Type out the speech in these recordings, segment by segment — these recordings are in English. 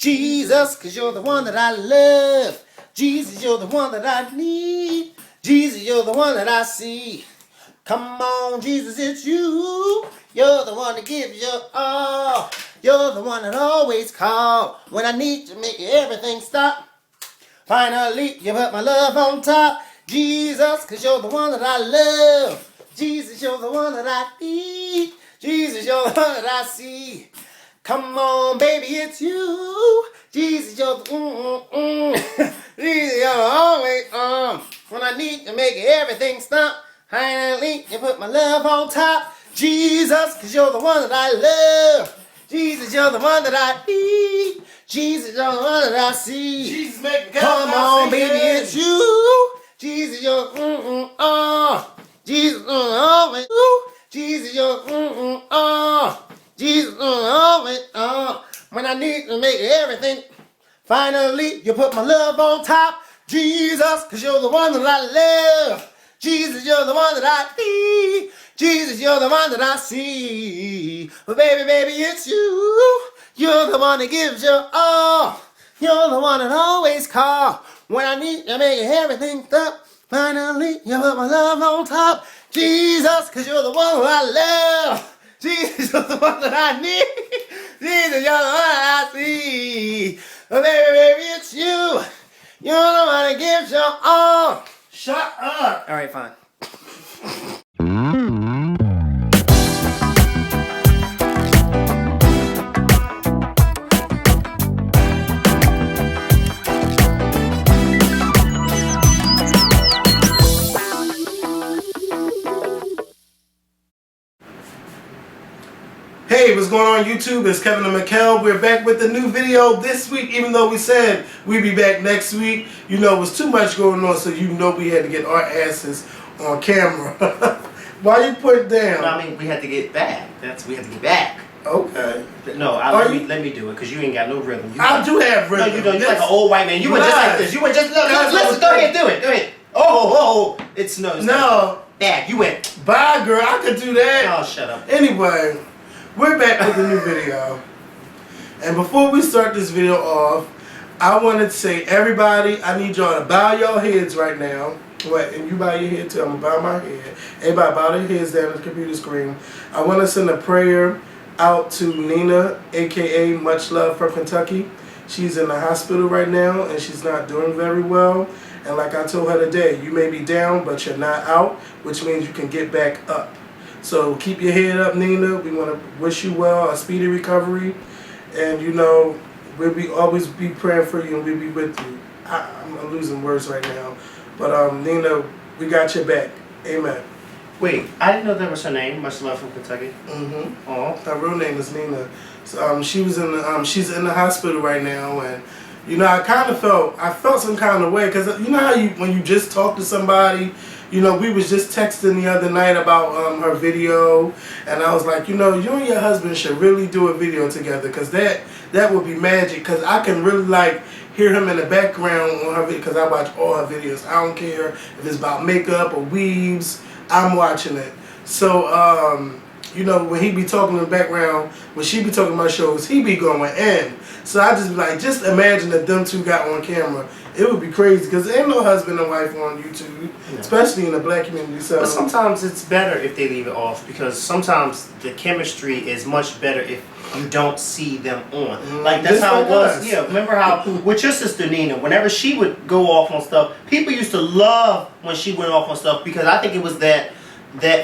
Jesus, cause you're the one that I love. Jesus, you're the one that I need. Jesus, you're the one that I see. Come on, Jesus, it's you. You're the one that gives your all. You're the one that always call when I need to make everything stop. Finally, you put my love on top. Jesus, cause you're the one that I love. Jesus, you're the one that I need. Jesus, you're the one that I see. Come on, baby, it's you. Jesus, you're the Jesus, you're always when I need to make everything stop. Finally, you put my love on top. Jesus, cause you're the one that I love. Jesus, you're the one that I need. Jesus, you're the one that I see. Jesus, make me come on, baby, it's you. Jesus, you're Jesus, always. Jesus, you're Jesus, always. When I need to make everything. Finally, you put my love on top. Jesus, cause you're the one that I love. Jesus, you're the one that I need. Jesus, you're the one that I see. But baby, baby, it's you. You're the one that gives your all. You're the one that always call when I need to make everything stop. Finally, you put my love on top. Jesus, cause you're the one that I love. Jesus, you're the one that I need. Jesus, you're the one that I see. But baby, baby, it's you. You're the one that gives your all. Shut up. All right, fine. Hey, what's going on YouTube? It's Kevin and Mikkel. We're back with a new video this week, even though we said we'd be back next week. You know, it was too much going on, so you know we had to get our asses on camera. Why you put it down? No, I mean, we had to get back. We had to get back. Okay. No, let me do it, because you ain't got no rhythm. I do have rhythm. No, you don't. You're like an old white man. You were just like this. You were just, listen, go ahead, do it. Go ahead. Oh. It's no. Back. You went. Bye, girl. I could do that. Oh, shut up. Anyway, we're back with a new video. And before we start this video off, I wanted to say, everybody, I need y'all to bow your heads right now. What? And you bow your head too. I'm going to bow my head. Everybody bow their heads down at the computer screen. I want to send a prayer out to Nina, a.k.a. Much Love from Kentucky. She's in the hospital right now, and she's not doing very well. And like I told her today, you may be down, but you're not out, which means you can get back up. So keep your head up, Nina. We want to wish you well, a speedy recovery. And, you know, we'll always be praying for you, and we'll be with you. I'm losing words right now. But, Nina, we got your back. Amen. Wait, I didn't know that was her name, Much Love from Kentucky. Mm-hmm. Oh. Her real name is Nina. So, she's in the hospital right now, and you know, I felt some kind of way, because you know how when you just talk to somebody, you know, we was just texting the other night about her video, and I was like, you know, you and your husband should really do a video together, because that would be magic, because I can really like hear him in the background on her video, because I watch all her videos. I don't care if it's about makeup or weaves, I'm watching it. So, you know, when he be talking in the background, when she be talking about shows, he be going in. So I just be like, just imagine if them two got on camera. It would be crazy, because there ain't no husband and wife on YouTube, especially in the black community. So. But sometimes it's better if they leave it off, because sometimes the chemistry is much better if you don't see them on. Like, that's how it was. Yeah, remember how with your sister Nina, whenever she would go off on stuff, people used to love when she went off on stuff, because I think it was that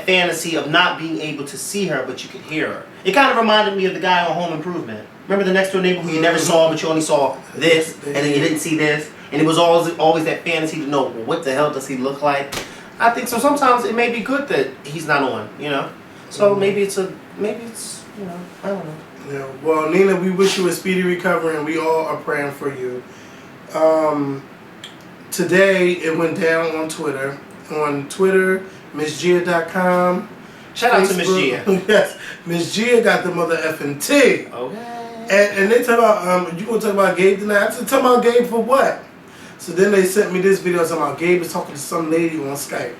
fantasy of not being able to see her, but you could hear her. It kind of reminded me of the guy on Home Improvement. Remember the next door neighbor who you never saw, but you only saw this, and then you didn't see this? And it was always that fantasy to know, well, what the hell does he look like? I think so. Sometimes it may be good that he's not on, you know? So maybe it's, you know, I don't know. Yeah. Well, Nina, we wish you a speedy recovery, and we all are praying for you. Today, it went down on Twitter. On Twitter, MissGia.com. Shout out to Miss Gia. Yes, Miss Gia got the mother effing T. Okay. And they talk about, you gonna talk about Gabe tonight? I said, talk about Gabe for what? So then they sent me this video talking about Gabe is talking to some lady on Skype.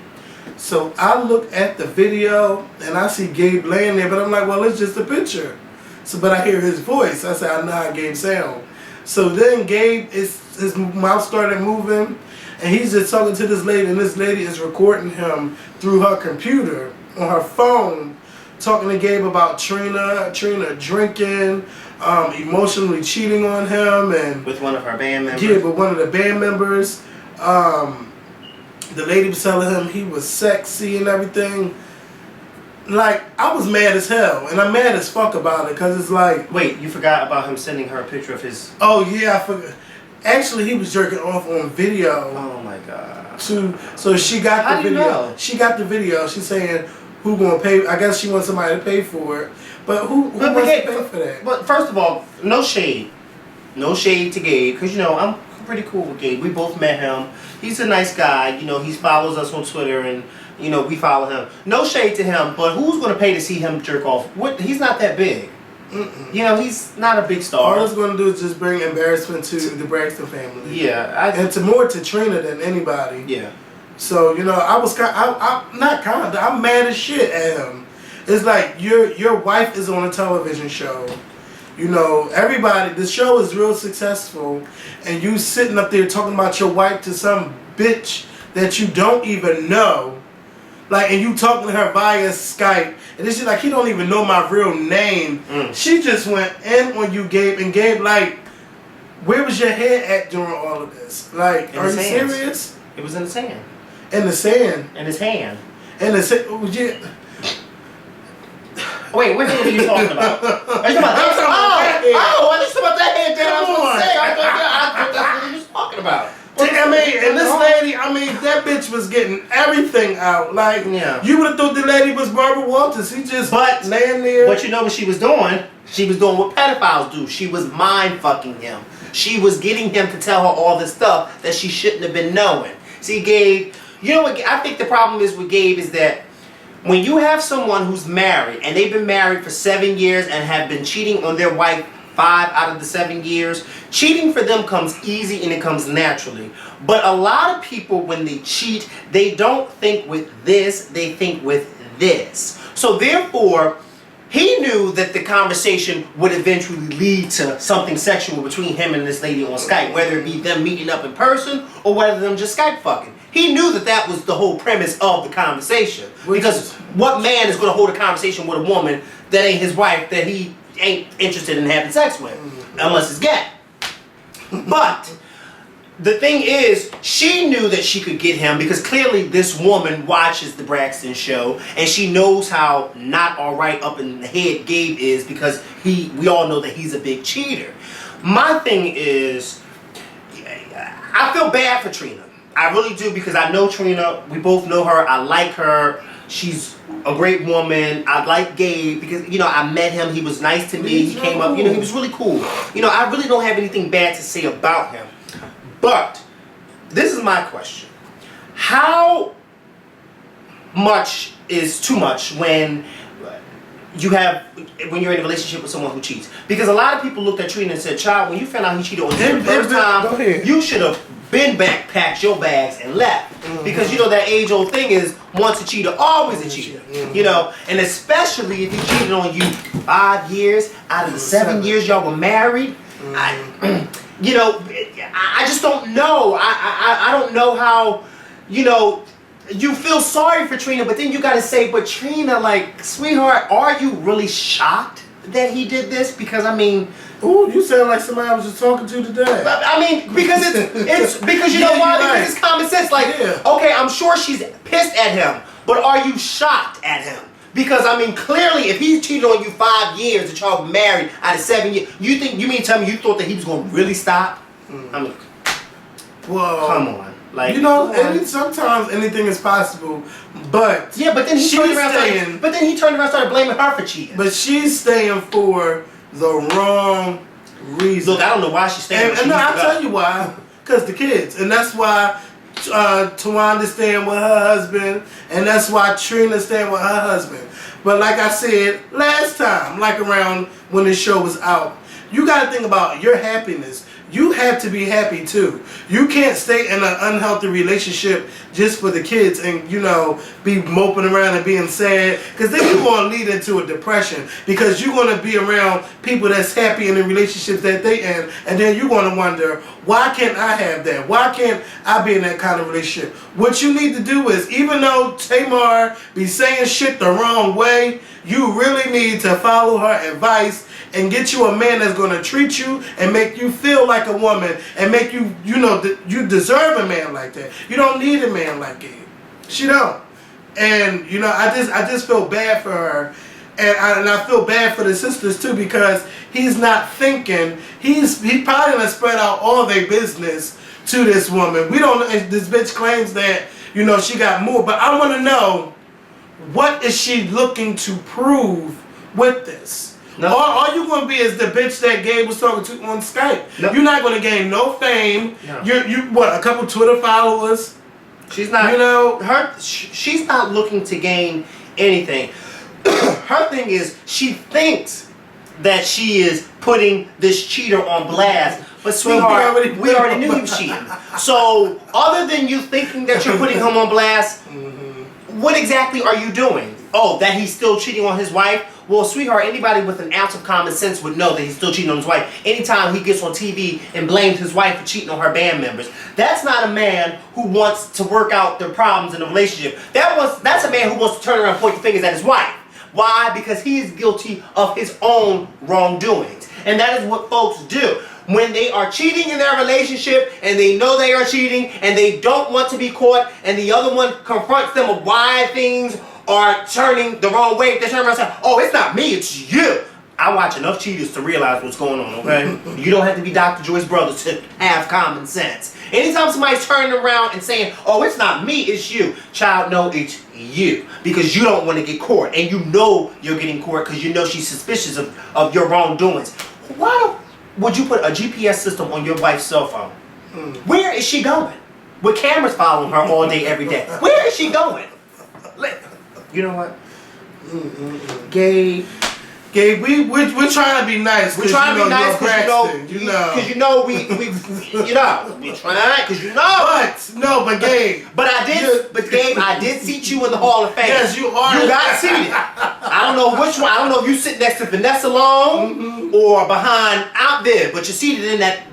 So I look at the video and I see Gabe laying there, but I'm like, well, it's just a picture. So, but I hear his voice. I said, I know how Gabe sound. So then Gabe, his mouth started moving, and he's just talking to this lady, and this lady is recording him through her computer on her phone, talking to Gabe about Trina drinking, emotionally cheating on him, and with one of her band members. Yeah, with one of the band members. The lady was telling him he was sexy and everything. Like, I was mad as hell, and I'm mad as fuck about it, because it's like... Wait, you forgot about him sending her a picture of his... Oh, yeah, I forgot. Actually, he was jerking off on video. Oh, my God. So she got How the do you video. know? She got the video. She's saying, who gonna pay? I guess she wants somebody to pay for it. But who wants to pay for that? But first of all, no shade. No shade to Gabe, because, you know, I'm pretty cool with Gabe. We both met him. He's a nice guy. You know, he follows us on Twitter, and, you know, we follow him. No shade to him, but who's going to pay to see him jerk off? He's not that big. You know, he's not a big star. All it's going to do is just bring embarrassment to the Braxton family. Yeah. And to more to Trina than anybody. Yeah. So, you know, I'm mad as shit at him. It's like, your wife is on a television show. You know, everybody, the show is real successful, and you sitting up there talking about your wife to some bitch that you don't even know. Like, and you talking to her via Skype, and it's just like, he don't even know my real name. She just went in on you, Gabe, and Gabe, like, where was your head at during all of this? Like, are you serious? It was in the sand. In the sand? In his hand. In the sand? Yeah. Wait, what hand are you talking about? Are you talking about that? Oh, I just talking about that hand down. I was going to say, I thought that's what you was talking about. I mean, and this lady, that bitch was getting everything out. Like, you would have thought the lady was Barbara Walters. He just laying there. But you know what she was doing? She was doing what pedophiles do. She was mind fucking him. She was getting him to tell her all this stuff that she shouldn't have been knowing. See, Gabe, you know what? I think the problem is with Gabe is that when you have someone who's married, and they've been married for 7 years and have been cheating on their wife 5 out of the 7 years, cheating for them comes easy and it comes naturally. But a lot of people, when they cheat, they don't think with this, they think with this. So therefore, he knew that the conversation would eventually lead to something sexual between him and this lady on Skype, whether it be them meeting up in person or whether them just Skype fucking. He knew that that was the whole premise of the conversation. Because what man is going to hold a conversation with a woman that ain't his wife, that he ain't interested in having sex with, unless it's gay? But the thing is, she knew that she could get him because clearly this woman watches the Braxton show and she knows how not alright up in the head Gabe is because we all know that he's a big cheater. My thing is, I feel bad for Trina. I really do, because I know Trina. We both know her. I like her. She's a great woman. I like Gabe because, you know, I met him. He was nice to me. He came up. You know, he was really cool. You know, I really don't have anything bad to say about him. But this is my question. How much is too much when you're in a relationship with someone who cheats? Because a lot of people looked at Trina and said, child, when you found out he cheated on you the first time, you should have been back, packed your bags, and left. Because, you know, that age-old thing is, once a cheater, always a cheater. You know, and especially if he cheated on you 5 years out of the 7 years y'all were married. You know, I just don't know. I don't know how, you know, you feel sorry for Trina, but then you got to say, but Trina, like, sweetheart, are you really shocked that he did this? Because, I mean... Ooh, you sound like somebody I was just talking to today. I mean, because it's because you know why? Because it's common sense. Like, okay, I'm sure she's pissed at him, but are you shocked at him? Because, I mean, clearly, if he cheated on you 5 years that y'all married out of 7 years, you mean to tell me you thought that he was going to really stop? I mean, well, come on. Like, you know, sometimes anything is possible, but yeah, but then he turned around and started blaming her for cheating. But she's staying for the wrong reason. Look, I don't know why she's staying. And no, I'll tell you why. Because the kids, and that's why Tawanda's staying with her husband, and that's why Trina's staying with her husband. But like I said last time, like around when this show was out, you got to think about your happiness. you have to be happy too. You can't stay in an unhealthy relationship just for the kids and, you know, be moping around and being sad. Because then you're going to lead into a depression. Because you're going to be around people that's happy in the relationships that they in. And then you're going to wonder, why can't I have that? Why can't I be in that kind of relationship? What you need to do is, even though Tamar be saying shit the wrong way, you really need to follow her advice and get you a man that's going to treat you and make you feel like a woman and make you, you know, you deserve a man like that. You don't need a man like Gabe. She don't. And, you know, I just feel bad for her. And I feel bad for the sisters too, because he's not thinking. He probably done spread out all their business to this woman. We don't know. This bitch claims that, you know, she got more. But I want to know, what is she looking to prove with this? No. All you going to be is the bitch that Gabe was talking to on Skype. No. You're not going to gain no fame. No. You what, a couple Twitter followers? She's not, you know, she's not looking to gain anything. Her thing is, she thinks that she is putting this cheater on blast. But sweetheart, we already knew he was cheating. So, other than you thinking that you're putting him on blast, what exactly are you doing? Oh, that he's still cheating on his wife? Well, sweetheart, anybody with an ounce of common sense would know that he's still cheating on his wife. Anytime he gets on TV and blames his wife for cheating on her band members, that's not a man who wants to work out their problems in a relationship. That's a man who wants to turn around and point the fingers at his wife. Why? Because he is guilty of his own wrongdoings. And that is what folks do. When they are cheating in their relationship and they know they are cheating and they don't want to be caught and the other one confronts them of why things are turning the wrong way, they turn around and say, oh, it's not me, it's you. I watch enough cheaters to realize what's going on, okay? You don't have to be Dr. Joyce Brothers to have common sense. Anytime somebody's turning around and saying, oh, it's not me, it's you, child, no, it's you. Because you don't want to get caught. And you know you're getting caught because you know she's suspicious of your wrongdoings. Why would you put a GPS system on your wife's cell phone? Where is she going? With cameras following her all day, every day. Where is she going? You know what? Gabe, we're trying to be nice. We're trying to be nice because you know we're trying because you know. But Gabe. But Gabe, I did seat you in the Hall of Fame. Yes, you are. You got seated. I don't know which one. I don't know if you sit next to Vanessa Long or behind out there, but you're seated in that.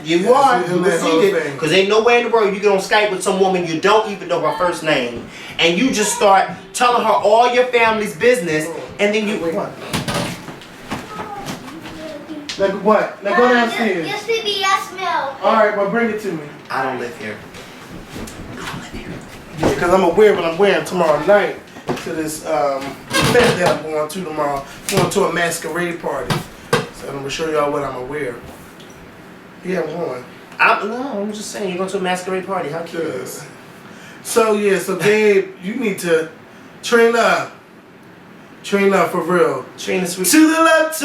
You were seated because ain't no way in the world you get on Skype with some woman you don't even know her first name, and you just start telling her all your family's business, and then you what? Like what? Now go downstairs. Yes, baby, yes, milk. Alright, well bring it to me. I don't live here. Yeah, because I'm gonna wear what I'm wearing tomorrow night to this event that I'm going to tomorrow. I'm going to a masquerade party. So I'm gonna show y'all what I'm gonna wear. Yeah, I'm going. I'm just saying, you're going to a masquerade party. How cute is this? So Gabe, you need to train up for real. Trina, sweet. To the left.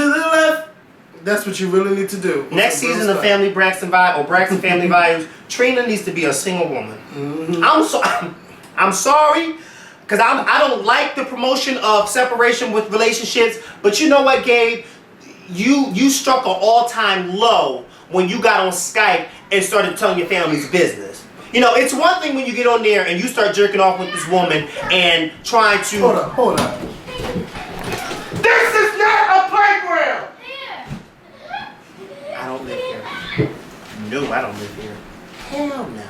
That's what you really need to do. Next season of Family Braxton Vibe or Braxton Family Values, Trina needs to be a single woman. I'm sorry, because I don't like the promotion of separation with relationships. But you know what, Gabe? You struck an all-time low when you got on Skype and started telling your family's business. You know, it's one thing when you get on there and you start jerking off with this woman and trying to... Hold up. This is not a playground! I don't live here. No, I don't live here. Hell no.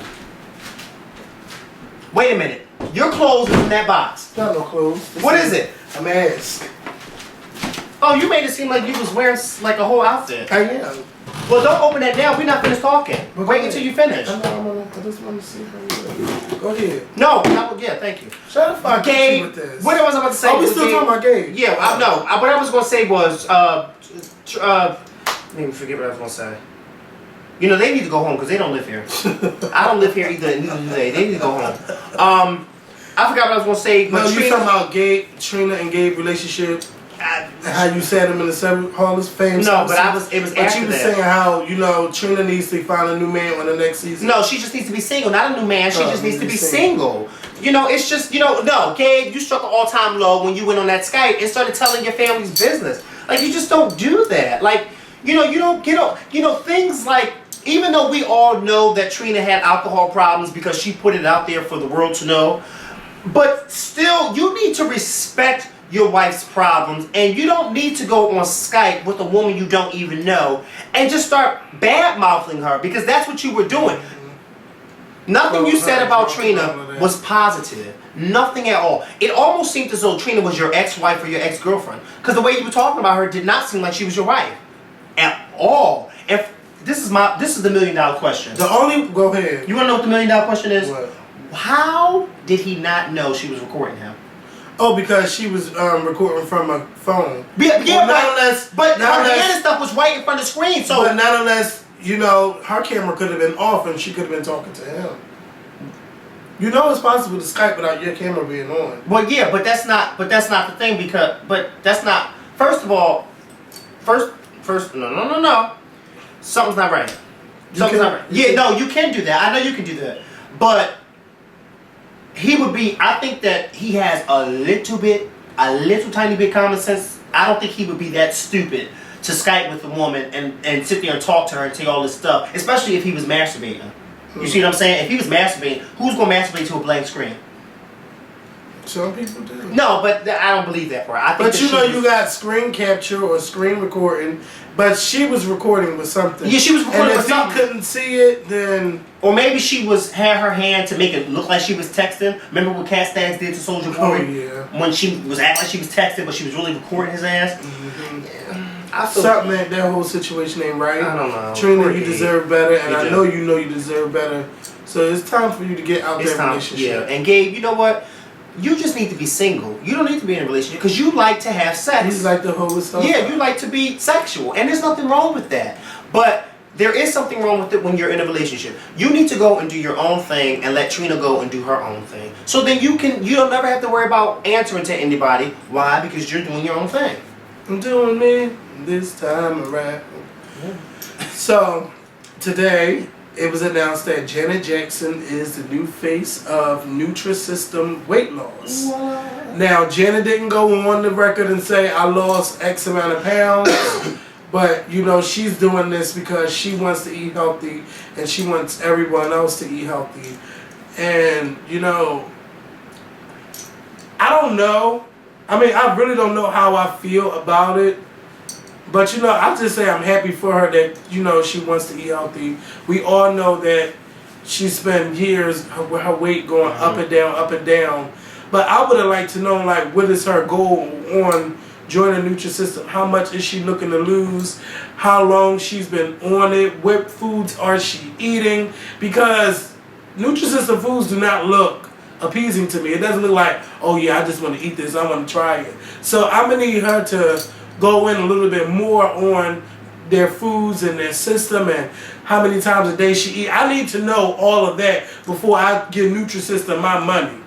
Wait a minute. Your clothes is in that box. Not no clothes. What is it? A mask. Oh, you made it seem like you was wearing like a whole outfit. I am. Well, don't open that now. We're not finished talking. But wait until you finish. I just want to see how you Go ahead. No, yeah, thank you. Shut the fuck Gabe, with this. what was I about to say? Oh, we still talking about Gabe. Yeah, what I was going to say was, let me forget what I was going to say. You know, they need to go home because they don't live here. I don't live here either, and neither do they. They need to go home. I forgot what I was going to say. No, you talking about Trina and Gabe relationship? How you sat him in the Hall of Fame? No, but it was but after you were that. saying how, Trina needs to find a new man on the next season. No, she just needs to be single, not a new man. She just needs to be single. It's just, no, Gabe, you struck an all-time low when you went on that Skype and started telling your family's business. Like, you just don't do that. Like, You know, you don't get up. You know, things like, even though we all know that Trina had alcohol problems because she put it out there for the world to know, but still, you need to respect your wife's problems, and you don't need to go on Skype with a woman you don't even know and just start bad-mouthing her, because that's what you were doing. Nothing you said about Trina was positive. Nothing at all. It almost seemed as though Trina was your ex-wife or your ex-girlfriend, because the way you were talking about her did not seem like she was your wife at all. If this is the $1 million question. Go ahead. You want to know what the $1 million question is? What? How did he not know she was recording him? Oh, because she was recording from a phone. But her hand and stuff was right in front of the screen. So, but not unless, you know, her camera could have been off and she could have been talking to him. You know, it's possible to Skype without your camera being on. Well, yeah, but that's not the thing, because that's not. First of all, no. Something's not right. Something's not right. Yeah, no, you can do that. I know you can do that, but he would be. I think that he has a little tiny bit common sense. I don't think he would be that stupid to Skype with a woman and sit there and talk to her and say all this stuff, especially if he was masturbating. You see what I'm saying? If he was masturbating, who's going to masturbate to a blank screen? Some people do. No, but I don't believe that for her. I think but you know, you got screen capture or screen recording, but she was recording with something. Yeah, she was recording with something. And if he couldn't see it, then... Or maybe she had her hand to make it look like she was texting. Remember what Cat Staggs did to Soulja Boy? Oh, yeah. When she was acting like she was texting, but she was really recording his ass. Mm-hmm. Yeah. Something that whole situation ain't right. I don't know. Trina, you deserve better, and I know you deserve better. So it's time for you to get out that relationship. Yeah, and Gabe, you know what? You just need to be single. You don't need to be in a relationship because you like to have sex. You like to hold stuff. Yeah, you like to be sexual, and there's nothing wrong with that. But there is something wrong with it when you're in a relationship. You need to go and do your own thing and let Trina go and do her own thing. So then you don't never have to worry about answering to anybody. Why? Because you're doing your own thing. I'm doing me this time around. Yeah. So today it was announced that Janet Jackson is the new face of Neutri System weight loss. What? Now, Janet didn't go on the record and say, I lost X amount of pounds, but, you know, she's doing this because she wants to eat healthy and she wants everyone else to eat healthy. And, you know, I don't know. I mean, I really don't know how I feel about it. But, you know, I'll just say I'm happy for her that, you know, she wants to eat healthy. We all know that she spent years with her weight going up and down, up and down. But I would have liked to know, like, what is her goal on joining Neutri System? How much is she looking to lose? How long she's been on it? What foods are she eating? Because Neutri System foods do not look appeasing to me. It doesn't look like, oh, yeah, I just want to eat this. I want to try it. So I'm going to need her to go in a little bit more on their foods and their system and how many times a day she eat. I need to know all of that before I give Neutri System my money.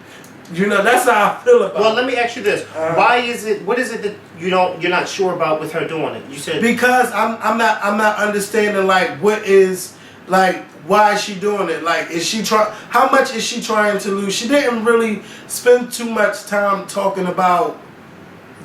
You know, that's how I feel about it. Well, let me ask you this: what is it that you're not sure about with her doing it? You said because I'm not understanding, like, what is, like, why is she doing it? Like, how much is she trying to lose? She didn't really spend too much time talking about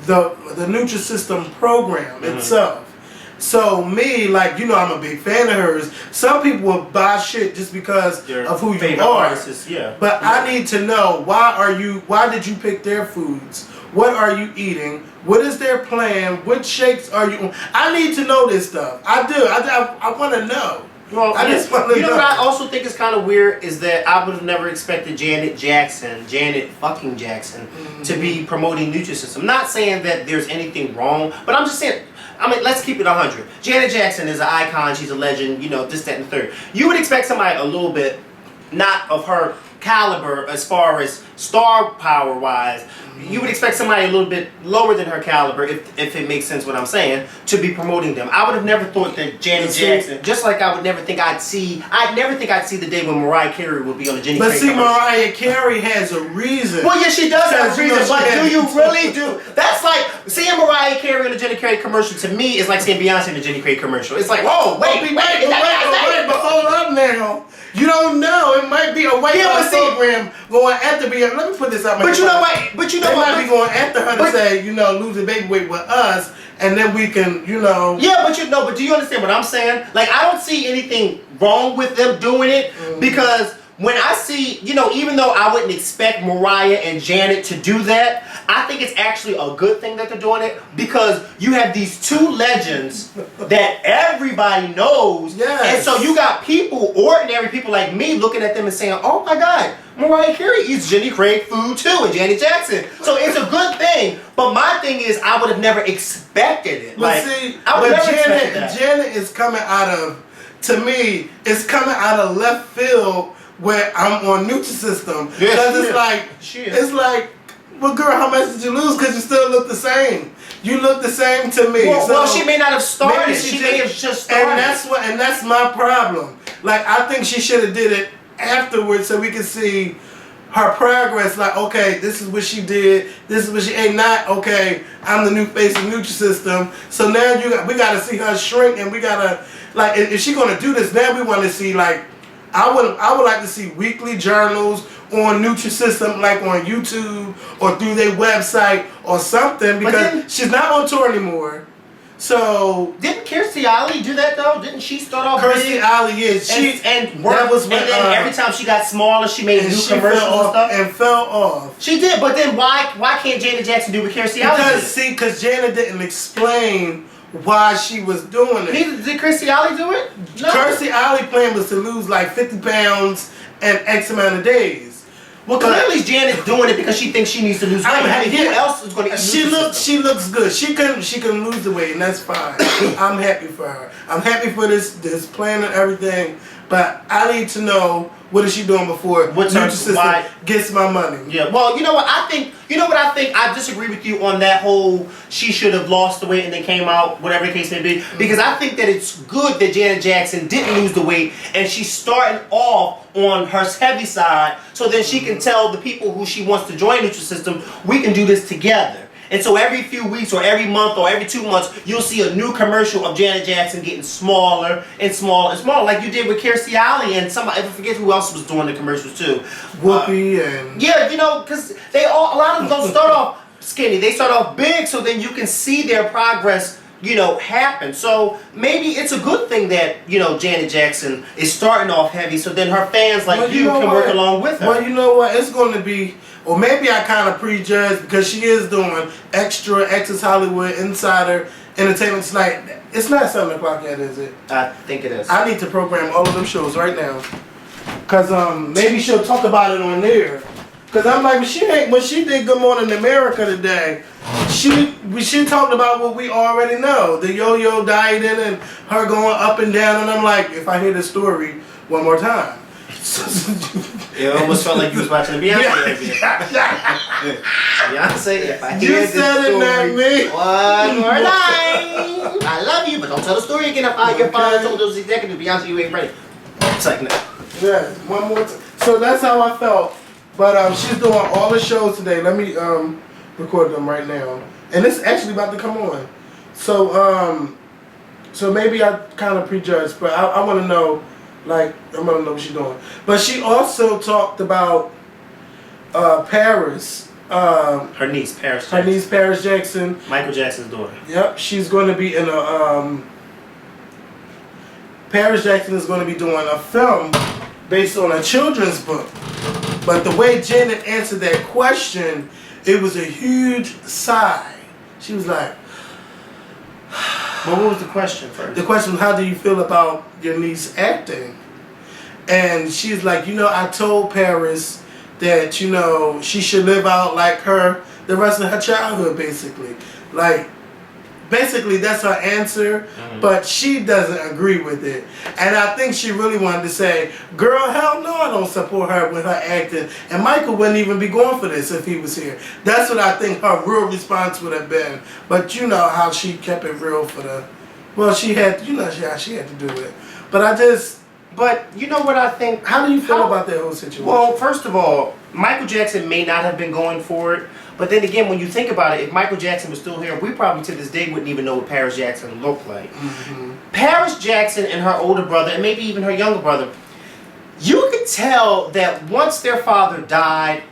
the Neutri System program itself. So me, like, you know, I'm a big fan of hers. Some people will buy shit just because of who you are. Artists, yeah. But I need to know, why did you pick their foods? What are you eating? What is their plan? What shakes are you on? I need to know this stuff. I do. I want to know. Well, I just want to know. You know what I also think is kind of weird is that I would have never expected Janet fucking Jackson, to be promoting Neutri System. Not saying that there's anything wrong, but I'm just saying, I mean, let's keep it 100. Janet Jackson is an icon. She's a legend. You know, this, that, and the third. You would expect somebody a little bit, not of her caliber as far as star power wise. You would expect somebody a little bit lower than her caliber, if it makes sense what I'm saying, to be promoting them. I would have never thought that Janet Jackson, just like I would never think I'd see the day when Mariah Carey would be on the Jenny Craig commercial. Mariah Carey has a reason. Well, yeah, she does have a reason, but do you really do? That's like, seeing Mariah Carey on the Jenny Craig commercial to me is like seeing Beyonce in the Jenny Craig commercial. It's like, whoa, wait, but hold up now. You don't know. It might be away from the program going after Beyonce. Let me put this out. But you know what? But you know they what? might be going after her to say, you know, losing baby weight with us, and then we can, you know. Yeah, but but do you understand what I'm saying? Like, I don't see anything wrong with them doing it because when I see, you know, even though I wouldn't expect Mariah and Janet to do that, I think it's actually a good thing that they're doing it because you have these two legends that everybody knows. Yes. And so you got people, ordinary people like me, looking at them and saying, oh my God, Mariah Carey eats Jenny Craig food too, and Janet Jackson. So it's a good thing. But my thing is, I would have never expected it. But like, see, I would but never expect that. Janet is coming out of, to me, it's coming out of left field where I'm on Neutri System. Because it's like, well, girl, how much did you lose? Because you still look the same. You look the same to me. Well, she may not have started. She may have just started. And that's my problem. Like, I think she should have did it afterwards so we could see her progress. Like, okay, this is what she did. This is what she ain't not. Okay, I'm the new face of Neutri System. So now we got to see her shrink, and we got to, like, if she gonna do this, now we want to see, like, I would like to see weekly journals on Neutri System, like on YouTube or through their website or something, because she's not on tour anymore. So didn't Kirstie Alley do that though? Didn't she start off Kirstie big? Alley is that was when, and then every time she got smaller, she made new commercials and stuff. And fell off. She did, but then why can't Janet Jackson do what Kirstie Alley did? Because Janet didn't explain why she was doing it. Did Kirstie Alley do it? No. Kirstie Alley plan was to lose like 50 pounds in X amount of days. Well, clearly Janet's doing it because she thinks she needs to lose weight. Who else is going to eat She looks good. She can lose the weight, and that's fine. I'm happy for her. I'm happy for this plan and everything. But I need to know what is she doing before Neutri System gets my money. Yeah. Well, you know what I think. I disagree with you on that whole. She should have lost the weight and then came out, whatever the case may be. Because I think that it's good that Janet Jackson didn't lose the weight and she's starting off on her heavy side, so then she can tell the people who she wants to join Neutri System, we can do this together. And so every few weeks or every month or every 2 months, you'll see a new commercial of Janet Jackson getting smaller and smaller and smaller, like you did with Kirstie Alley and somebody, I forget who else was doing the commercials too. Whoopi and... Yeah, you know, because a lot of them don't start off skinny. They start off big, so then you can see their progress, you know, happen. So maybe it's a good thing that, you know, Janet Jackson is starting off heavy, so then her fans like you can work along with her. Well, you know what? It's going to be... Or maybe I kind of prejudged because she is doing extra Access Hollywood Insider Entertainment tonight. It's not 7 o'clock yet, is it? I think it is. I need to program all of them shows right now. Because maybe she'll talk about it on there. Because I'm like, when she did Good Morning America today, she talked about what we already know. The yo-yo dieting and her going up and down. And I'm like, if I hear the story one more time. It almost felt like you was watching a Beyonce interview. Beyonce, if I hear this story one more time, I love you, but don't tell the story again. If your father told those executives, Beyonce, you ain't ready. It's like, no. Yeah, one more time. So that's how I felt. But she's doing all the shows today. Let me record them right now. And it's actually about to come on. So maybe I kind of prejudged, but I want to know. Like, I want to know what she's doing. But she also talked about Paris. Her niece, Paris Jackson. Her niece, Paris Jackson. Michael Jackson's daughter. Yep, she's going to be in a... Paris Jackson is going to be doing a film based on a children's book. But the way Janet answered that question, it was a huge sigh. She was like... Well, what was the question first? The question was, how do you feel about your niece acting? And she's like, you know, I told Paris that, you know, she should live out like the rest of her childhood, basically. Like, basically that's her answer, but she doesn't agree with it. And I think she really wanted to say, girl, hell no, I don't support her with her acting. And Michael wouldn't even be going for this if he was here. That's what I think her real response would have been. But you know how she kept it real for the... Well, she had, you know how she had to do it. But you know what I think? How do you feel about that whole situation? Well, first of all, Michael Jackson may not have been going for it. But then again, when you think about it, if Michael Jackson was still here, we probably to this day wouldn't even know what Paris Jackson looked like. Paris Jackson and her older brother, and maybe even her younger brother, you could tell that once their father died,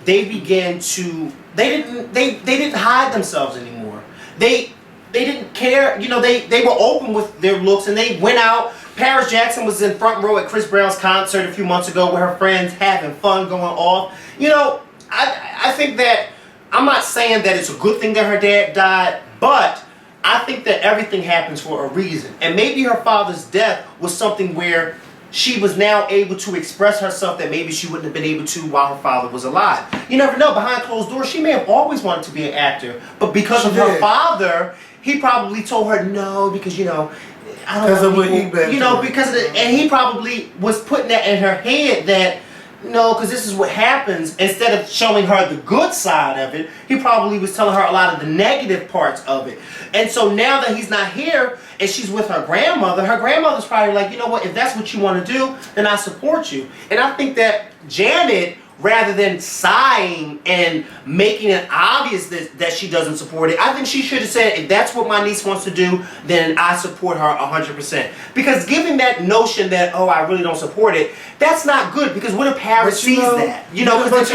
they began to, they didn't hide themselves anymore. They didn't care, you know, they were open with their looks, and they went out. Paris Jackson was in front row at Chris Brown's concert a few months ago with her friends having fun going off. You know, I think that, I'm not saying that it's a good thing that her dad died, but I think that everything happens for a reason. And maybe her father's death was something where she was now able to express herself that maybe she wouldn't have been able to while her father was alive. You never know, behind closed doors, she may have always wanted to be an actor, but because of her father, he probably told her no, because, you know, I don't know, what he been, you know, because of the, and he probably was putting that in her head that, no, because this is what happens. Instead of showing her the good side of it, he probably was telling her a lot of the negative parts of it. And so now that he's not here and she's with her grandmother's probably like, you know what, if that's what you want to do, then I support you. And I think that Janet, rather than sighing and making it obvious that she doesn't support it, I think she should have said, if that's what my niece wants to do, then I support her 100%. Because giving that notion that, oh, I really don't support it, that's not good, because what if Paris sees that? You know, because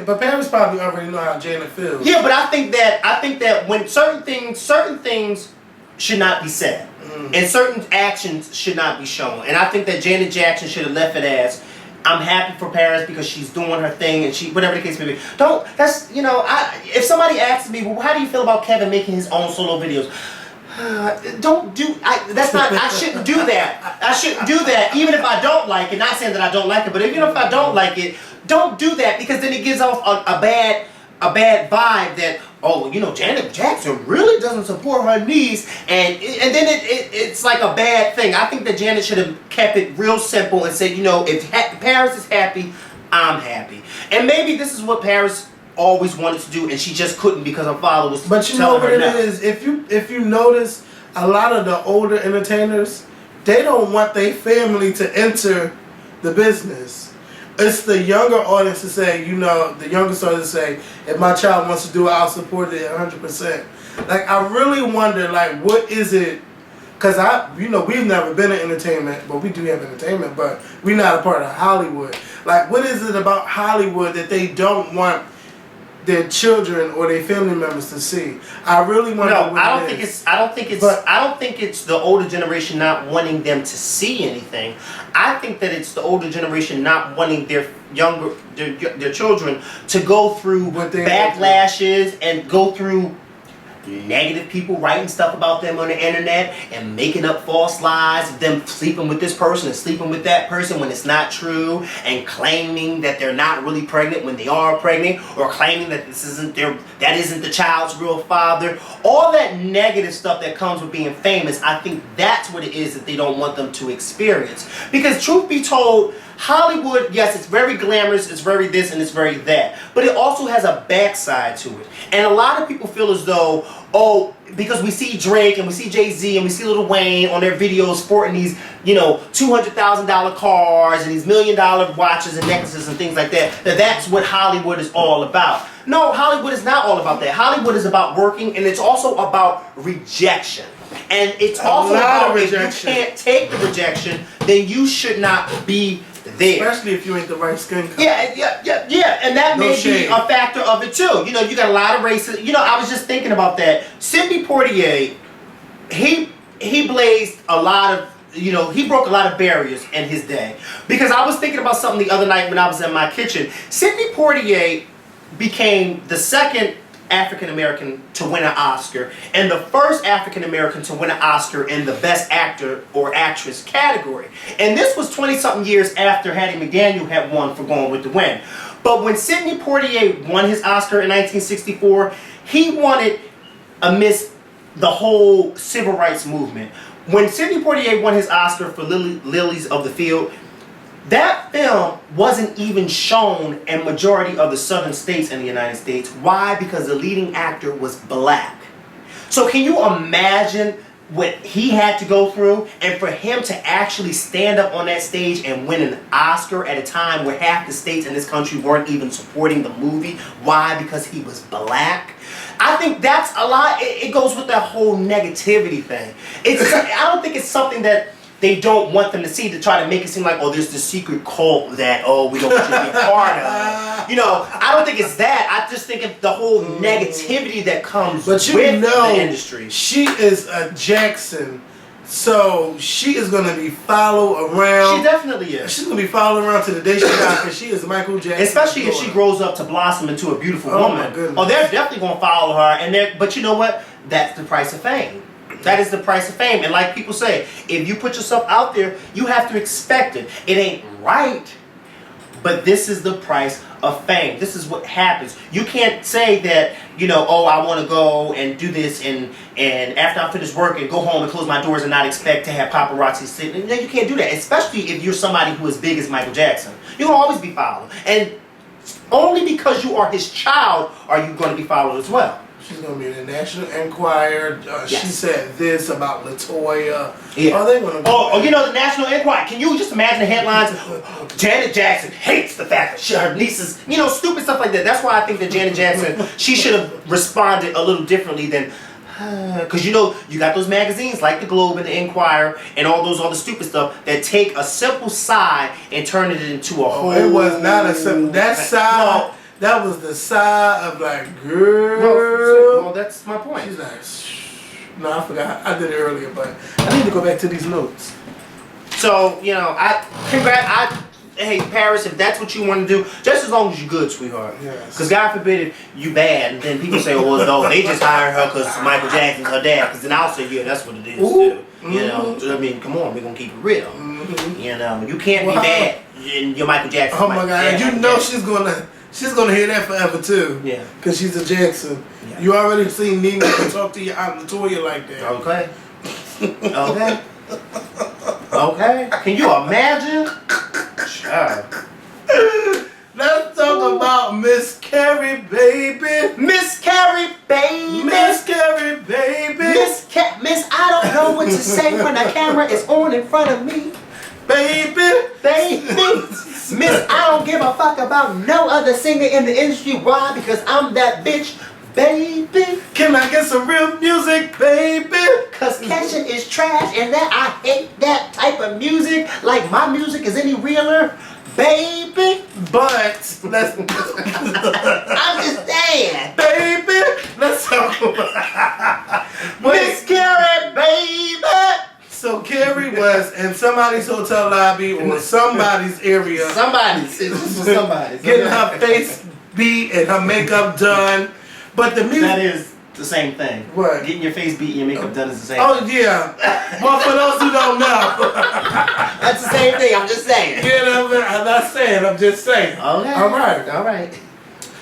but Paris probably already know how Janet feels. Yeah, but I think that when certain things should not be said, and certain actions should not be shown. And I think that Janet Jackson should have left it as, I'm happy for Paris because she's doing her thing, and she, whatever the case may be. That's, you know, if somebody asks me, well, how do you feel about Kevin making his own solo videos? I shouldn't do that. I shouldn't do that, even if I don't like it. Not saying that I don't like it, but even if I don't like it, don't do that, because then it gives off a bad vibe that, oh, you know, Janet Jackson really doesn't support her niece, and then it's like a bad thing. I think that Janet should have kept it real simple and said, you know, if Paris is happy, I'm happy. And maybe this is what Paris always wanted to do, and she just couldn't because her father was telling her no. But you know what it is? If you notice, a lot of the older entertainers, they don't want their family to enter the business. It's the younger audience to say, you know, the younger audience to say, if my child wants to do it, I'll support it 100%. Like, I really wonder, like, what is it? Because you know, we've never been in entertainment, but we do have entertainment, but we're not a part of Hollywood. Like, what is it about Hollywood that they don't want their children or their family members to see? I really wonder. No, I don't think it's the older generation not wanting them to see anything. I think that it's the older generation not wanting their children to go through backlashes and go through negative people writing stuff about them on the internet and making up false lies of them sleeping with this person and sleeping with that person when it's not true, and claiming that they're not really pregnant when they are pregnant, or claiming that that isn't the child's real father. All that negative stuff that comes with being famous, I think that's what it is that they don't want them to experience. Because truth be told, Hollywood, yes, it's very glamorous, it's very this and it's very that, but it also has a backside to it. And a lot of people feel as though, oh, because we see Drake and we see Jay-Z and we see Lil Wayne on their videos sporting these, you know, $200,000 cars and these $1 million watches and necklaces and things like that, that's what Hollywood is all about. No, Hollywood is not all about that. Hollywood is about working, and it's also about rejection. And it's also about, if you can't take the rejection, then you should not be there. Especially if you ain't the right skin color. Yeah. And that may be a factor of it too. You know, you got a lot of races. You know, I was just thinking about that. Sidney Poitier, he blazed a lot of, you know, he broke a lot of barriers in his day. Because I was thinking about something the other night when I was in my kitchen. Sidney Poitier became the second African American to win an Oscar, and the first African American to win an Oscar in the Best Actor or Actress category. And this was 20-something years after Hattie McDaniel had won for Gone with the Wind. But when Sidney Poitier won his Oscar in 1964, he won it amidst the whole civil rights movement. When Sidney Poitier won his Oscar for Lilies of the Field, that film wasn't even shown in majority of the southern states in the United States. Why? Because the leading actor was black. So can you imagine what he had to go through? And for him to actually stand up on that stage and win an Oscar at a time where half the states in this country weren't even supporting the movie. Why? Because he was black. I think that's a lot. It goes with that whole negativity thing. I don't think it's something that they don't want them to see, to try to make it seem like, oh, there's this secret cult that, oh, we don't want you to be part of. You know, I don't think it's that. I just think it's the whole negativity that comes with the industry. She is a Jackson, so she is going to be followed around. She definitely is. She's going to be followed around to the day she dies, because she is Michael Jackson. Especially if she grows up to blossom into a beautiful woman. My goodness. Oh, they're definitely going to follow her. But you know what? That's the price of fame. That is the price of fame. And like people say, if you put yourself out there, you have to expect it. It ain't right, but this is the price of fame. This is what happens. You can't say that, you know, oh, I want to go and do this and after I finish work and go home and close my doors and not expect to have paparazzi sitting. No, you can't do that, especially if you're somebody who is big as Michael Jackson. You're going to always be followed. And only because you are his child are you going to be followed as well. She's going to be in the National Enquirer. Yes. She said this about LaToya. Yeah. Oh, they're going to Oh, you know, the National Enquirer. Can you just imagine the headlines? Janet Jackson hates the fact that her nieces, you know, stupid stuff like that. That's why I think that Janet Jackson, she should have responded a little differently than, because you know, you got those magazines like the Globe and the Enquirer and all those other stupid stuff that take a simple sigh and turn it into a whole. It was not a simple. That sigh. That was the sigh of like, girl. Well, that's my point. She's like, shh. No, I forgot. I did it earlier, but I need to go back to these notes. So, you know, hey, Paris, if that's what you want to do, just as long as you're good, sweetheart. Yes. Because God forbid if you bad, and then people say, well, no, they just hired her because Michael Jackson's her dad. Because then I'll say, yeah, that's what it is, too. You know, I mean, come on, we're going to keep it real. You know, you can't be bad and you're Michael Jackson. Oh, my God. You know she's going to... She's gonna hear that forever too. Yeah. Cause she's a Jackson. Yeah. You already seen Nina talk to your Aunt LaToya like that. Okay. Okay. Okay. Can you imagine? Sure. Let's talk about Miss Keri, baby. Miss Keri, baby. Miss Keri, baby. Miss, I don't know what to say when the camera is on in front of me. Baby. Miss, I don't give a fuck about no other singer in the industry. Why? Because I'm that bitch, baby. Can I get some real music, baby? Cause Kesha is trash and that I hate that type of music. Like my music is any realer, baby. But let's I'm just saying. Baby, let's talk about Miss Keri, baby. So Keri was in somebody's hotel lobby or somebody's area. Somebody's. Getting her face beat and her makeup done. But the music... That is the same thing. What? Getting your face beat and your makeup done is the same Oh, thing. yeah. Well, for those who don't know. That's the same thing, I'm just saying. You know, I'm not saying, I'm just saying. Okay. All right. All right.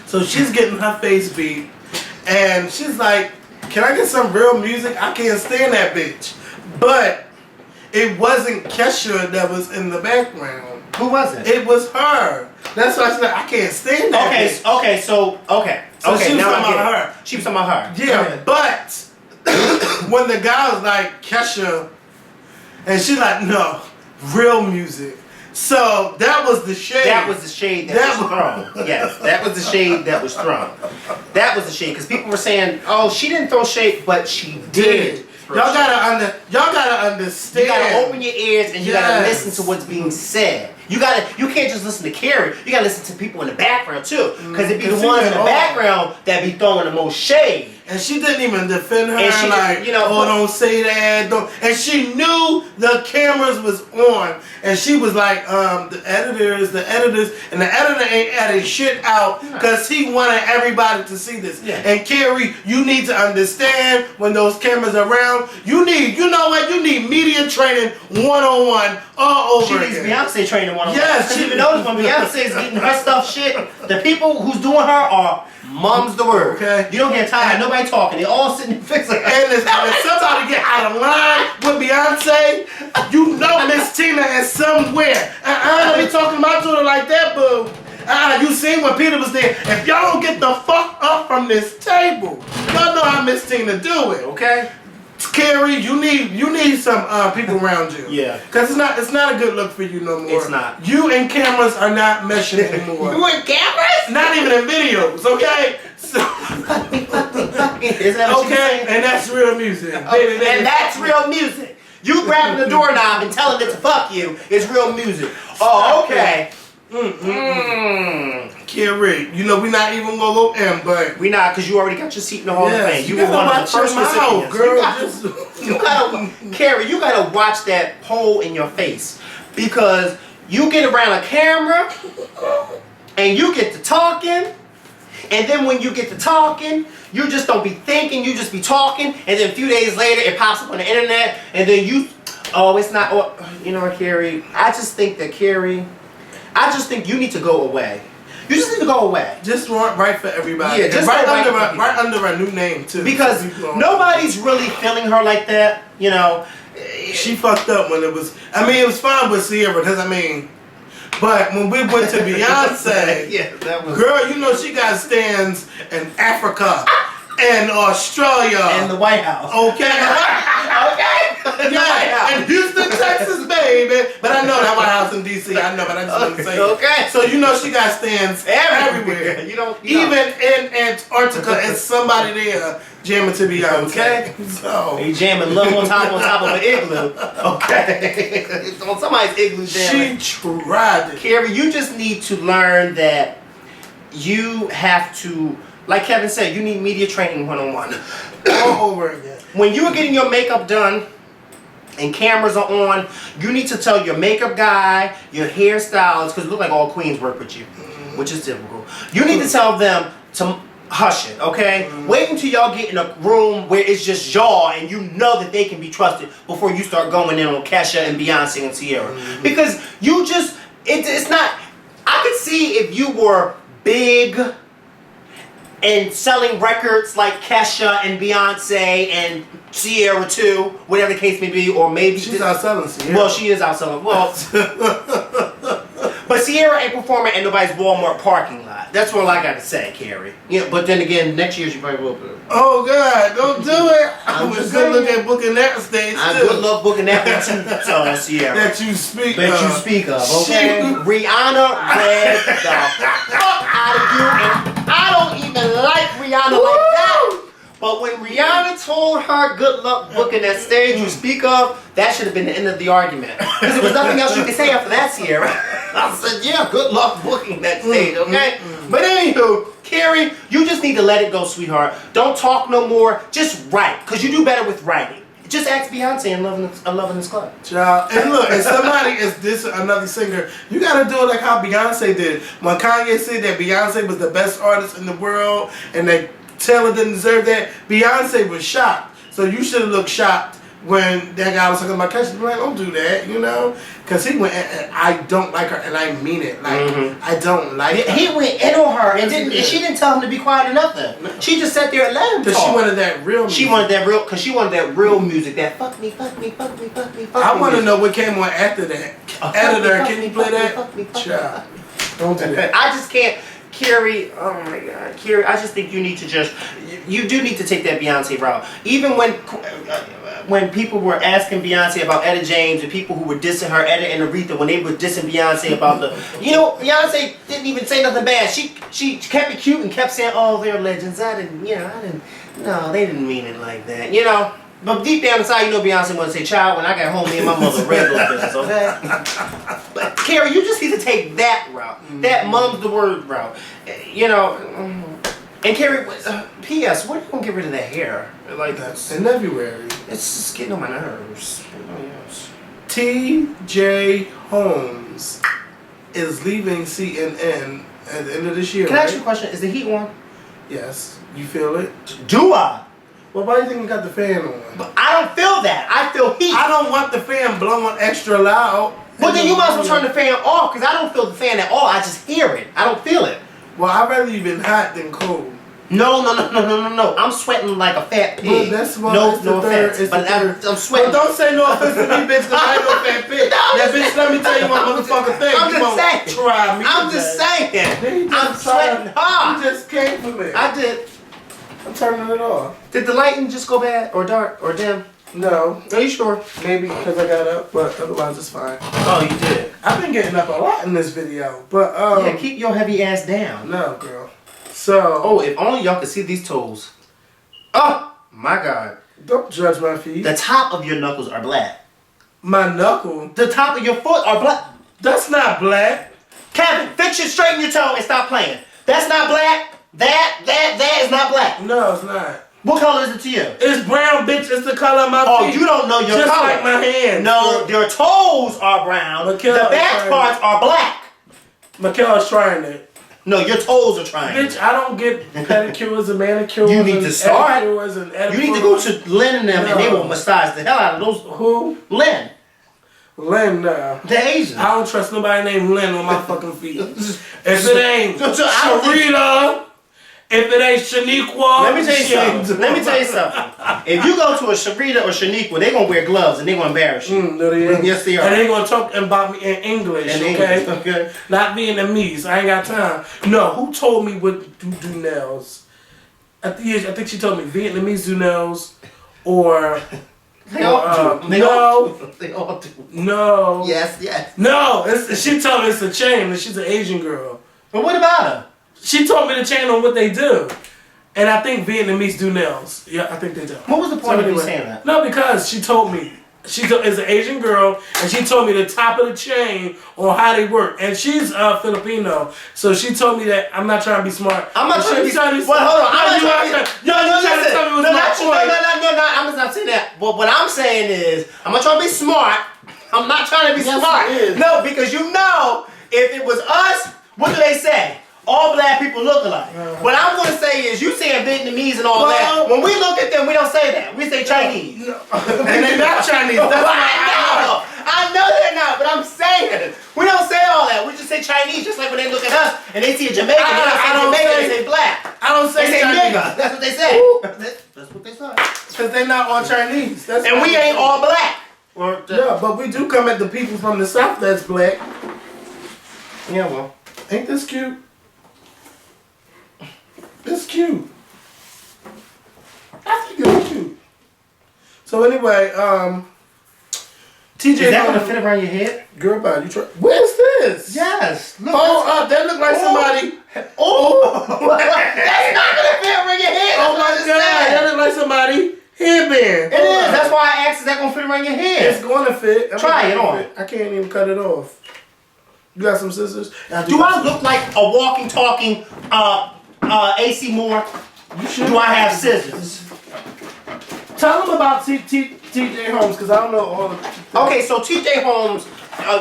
So she's getting her face beat. And she's like, can I get some real music? I can't stand that bitch. But it wasn't Kesha that was in the background. Who was it? It was her. That's why I said I can't stand that. Okay, so she was now talking I get about it. her. She was talking about her. Yeah, but when the guy was like Kesha, and she's like, no, real music. So that was the shade. That was the shade that was thrown. Yes, that was the shade that was thrown. That was the shade because people were saying, oh, she didn't throw shade, but she did. Y'all gotta understand. You gotta open your ears and you gotta listen to what's being said. You can't just listen to Keri. You gotta listen to people in the background too, because it be the ones in the background that be throwing the most shade. And she didn't even defend her. And she, like, you know, oh, don't say that. Don't. And she knew the cameras was on, and she was like, the editors, and the editor ain't edit shit out because he wanted everybody to see this. Yeah. And Keri, you need to understand when those cameras are around. You know what? You need media training 101 all over again. She needs Beyonce training 101. Yes, she even noticed when Beyonce is getting her stuff shit. The people who's doing her are mum's the word. Okay. You don't get tired. Nobody talking. They all sitting fixing. And if somebody get out of line with Beyonce, you know Miss Tina is somewhere. Don't be talking about doing it like that, boo. You seen when Peter was there. If y'all don't get the fuck up from this table, y'all know how Miss Tina do it, okay? Keri, you need some people around you. Yeah. Cause it's not a good look for you no more. It's not. You and cameras are not meshing anymore. You and cameras? Not even in videos, okay? So, Is that what okay, and that's real music. And that's real music. You grabbing the doorknob and telling it to fuck you is real music. Oh, okay. Keri, you know we not even gonna go in, but we not, cause you already got your seat in the Hall of Fame. You were one of the watch first your mouth, recipients. girl. You gotta, Keri, you gotta watch that hole in your face, because you get around a camera and you get to talking, and then when you get to talking, you just don't be thinking, you just be talking, and then a few days later it pops up on the internet, and then you, oh, it's not, oh, you know what, Keri? I just think you need to go away. You just need to go away. Just right for everybody. Yeah, just right right under a new name too. Because nobody's really feeling her like that, you know. She fucked up when it was. I mean, it was fine with Ciara, because I mean, but when we went to Beyonce, yeah, that was. Girl, you know she got stands in Africa and Australia and the White House. Okay. Okay. Yeah, in Houston, Texas, baby. But I know that White House in DC. I know, but I just want to say. Okay. So you know she got stands everywhere. Even in Antarctica, and somebody there jamming to Beyonce. Okay. So he jamming love on top of an igloo. Okay. It's on somebody's igloo jamming. She tried it. Keri, you just need to learn that you have to, like Kevin said, you need media training 101. All over again. When you are getting your makeup done and cameras are on, you need to tell your makeup guy, your hairstylist, because it look like all queens work with you, which is typical. You need to tell them to hush it, okay? Wait until y'all get in a room where it's just y'all and you know that they can be trusted before you start going in on Kesha and Beyonce and Ciara. Because you just, it's not, I could see if you were big and selling records like Kesha and Beyonce and Ciara too, whatever the case may be, or maybe she's outselling Ciara. Well, she is outselling. Well, but Ciara ain't performing in nobody's Walmart parking lot. That's all I gotta say, Keri. Yeah, but then again, next year she probably will be. Oh God, don't do it! I'm just good look at booking that stage. I good luck booking that one too, Ciara. That you speak of. Okay. Rihanna read the fuck out of you, and I don't even like Rihanna like that. But when Rihanna told her good luck booking that stage you speak of, that should have been the end of the argument. Because there was nothing else you could say after that, Ciara. I said, yeah, good luck booking that stage, okay? But anywho, Keri, you just need to let it go, sweetheart. Don't talk no more. Just write, because you do better with writing. Just ask Beyonce and Loving This Club. Child, and look, if somebody is this another singer, you gotta do it like how Beyonce did. When Kanye said that Beyonce was the best artist in the world and that Taylor didn't deserve that, Beyonce was shocked. So you should have looked shocked when that guy was talking about Kesha. Like, don't do that, you know? Because he went, and I don't like her, and I mean it. Like, I don't like her. He went in on her, and she didn't tell him to be quiet or nothing. No. She just sat there and let him talk. Because she wanted that real music. She wanted that real music. That fuck me, fuck me, fuck me, fuck me, fuck me. I want to know what came on after that. Editor, can you play that? Child, don't do that. I just can't. Keri, oh my God, Keri, I just think you need to you do need to take that Beyonce route. Even when people were asking Beyonce about Etta James and people who were dissing her, Etta and Aretha, when they were dissing Beyonce about Beyonce didn't even say nothing bad. She kept it cute and kept saying, oh, they're legends. No, they didn't mean it like that, you know. But deep down inside, you know Beyonce wanted to say, child, when I got home, me and my mother read those business, okay? But Keri, you just need to take that route. That mum's the word route. You know, and Keri, P.S., when are you going to get rid of that hair? Like that's in February. It's just getting on my nerves. T.J. Holmes is leaving CNN at the end of this year, Can I ask you a question? Is the heat on? Yes. You feel it? Do I? Well, why do you think you got the fan on? But I don't feel that. I feel heat. I don't want the fan blowing extra loud. Well, then you might as well turn the fan off, because I don't feel the fan at all. I just hear it. I don't feel it. Well, I'd rather you been hot than cold. No. I'm sweating like a fat pig. Well, that's why no offense. But I'm sweating. Well, don't say no offense to me, bitch, because I ain't no fat pig. Now, bitch, let me tell you one motherfucking thing. I'm just saying. Try me. I'm just saying. I'm sweating hard. You just came for me. I did. I'm turning it off. Did the lighting just go bad or dark or dim? No. Are you sure? Maybe because I got up, but otherwise it's fine. Oh, you did. I've been getting up a lot in this video, but yeah, keep your heavy ass down. No, girl. So. Oh, if only y'all could see these toes. Oh my God. Don't judge my feet. The top of your knuckles are black. My knuckle. The top of your foot are black. That's not black. Kevin, fix your straighten your toe and stop playing. That's not black. That is not black. No, it's not. What color is it to you? It's brown, bitch. It's the color of my feet. Oh, you don't know your Just color. like my hands. No, your toes are brown. The back parts are black. Mikhail's trying it. No, your toes are trying. Bitch, I don't get pedicures and manicures. You need to start. And you need to go to Lynn and them, and they will massage the hell out of those. Who? Lynn. Lynn, nah. The Asian. I don't trust nobody named Lynn on my fucking feet. If it ain't Sharita, if it ain't Shaniqua, let me tell you something. Let me tell you something. If you go to a Sharita or Shaniqua, they gonna wear gloves and they gonna embarrass you. No, they ain't. Yes, they are. And they gonna talk about me in English, okay? Not Vietnamese. I ain't got time. No, who told me what to do nails? I think she told me Vietnamese do nails, or. They all do. They all do. No. Yes. No, she told me it's a chain, and she's an Asian girl. But what about her? She told me to chain on what they do. And I think Vietnamese do nails. Yeah, I think they do. What was the point of you saying that? No, because she told me. She's an Asian girl, and she told me the top of the chain on how they work. And she's Filipino, so she told me that I'm not trying to be smart. I'm not trying to be smart. Well, hold on. I'm not not saying that. But what I'm saying is, I'm not trying to be smart. I'm not trying to be smart. No, because you know, if it was us, what do they say? All black people look alike. What I'm going to say is, you saying Vietnamese and all that. When we look at them, we don't say that. We say Chinese. And they're not Chinese. That's I know they're not, but I'm saying we don't say all that. We just say Chinese, just like when they look at us and they see a Jamaican, they don't say Jamaican, they say black. I don't say they say Chinese. nigga. That's what they say. That's what they say. Because they're not all Chinese. And we ain't all black. Yeah, but we do come at the people from the South that's black. Yeah, well. Ain't this cute? It's cute. I think it's cute. So anyway, TJ, is that gonna fit around your head? Girl, body, you try. Where's this? Yes. Look, that look like somebody. That's not gonna fit around your head. Oh my God, that look like somebody headband. It is. That's why I asked, is that gonna fit around your head? It's gonna fit. Try it on. I can't even cut it off. You got some scissors? Do I look like a walking, talking, AC Moore? Do I have scissors? Tell them about TJ Holmes, because I don't know all the... Okay, so TJ Holmes,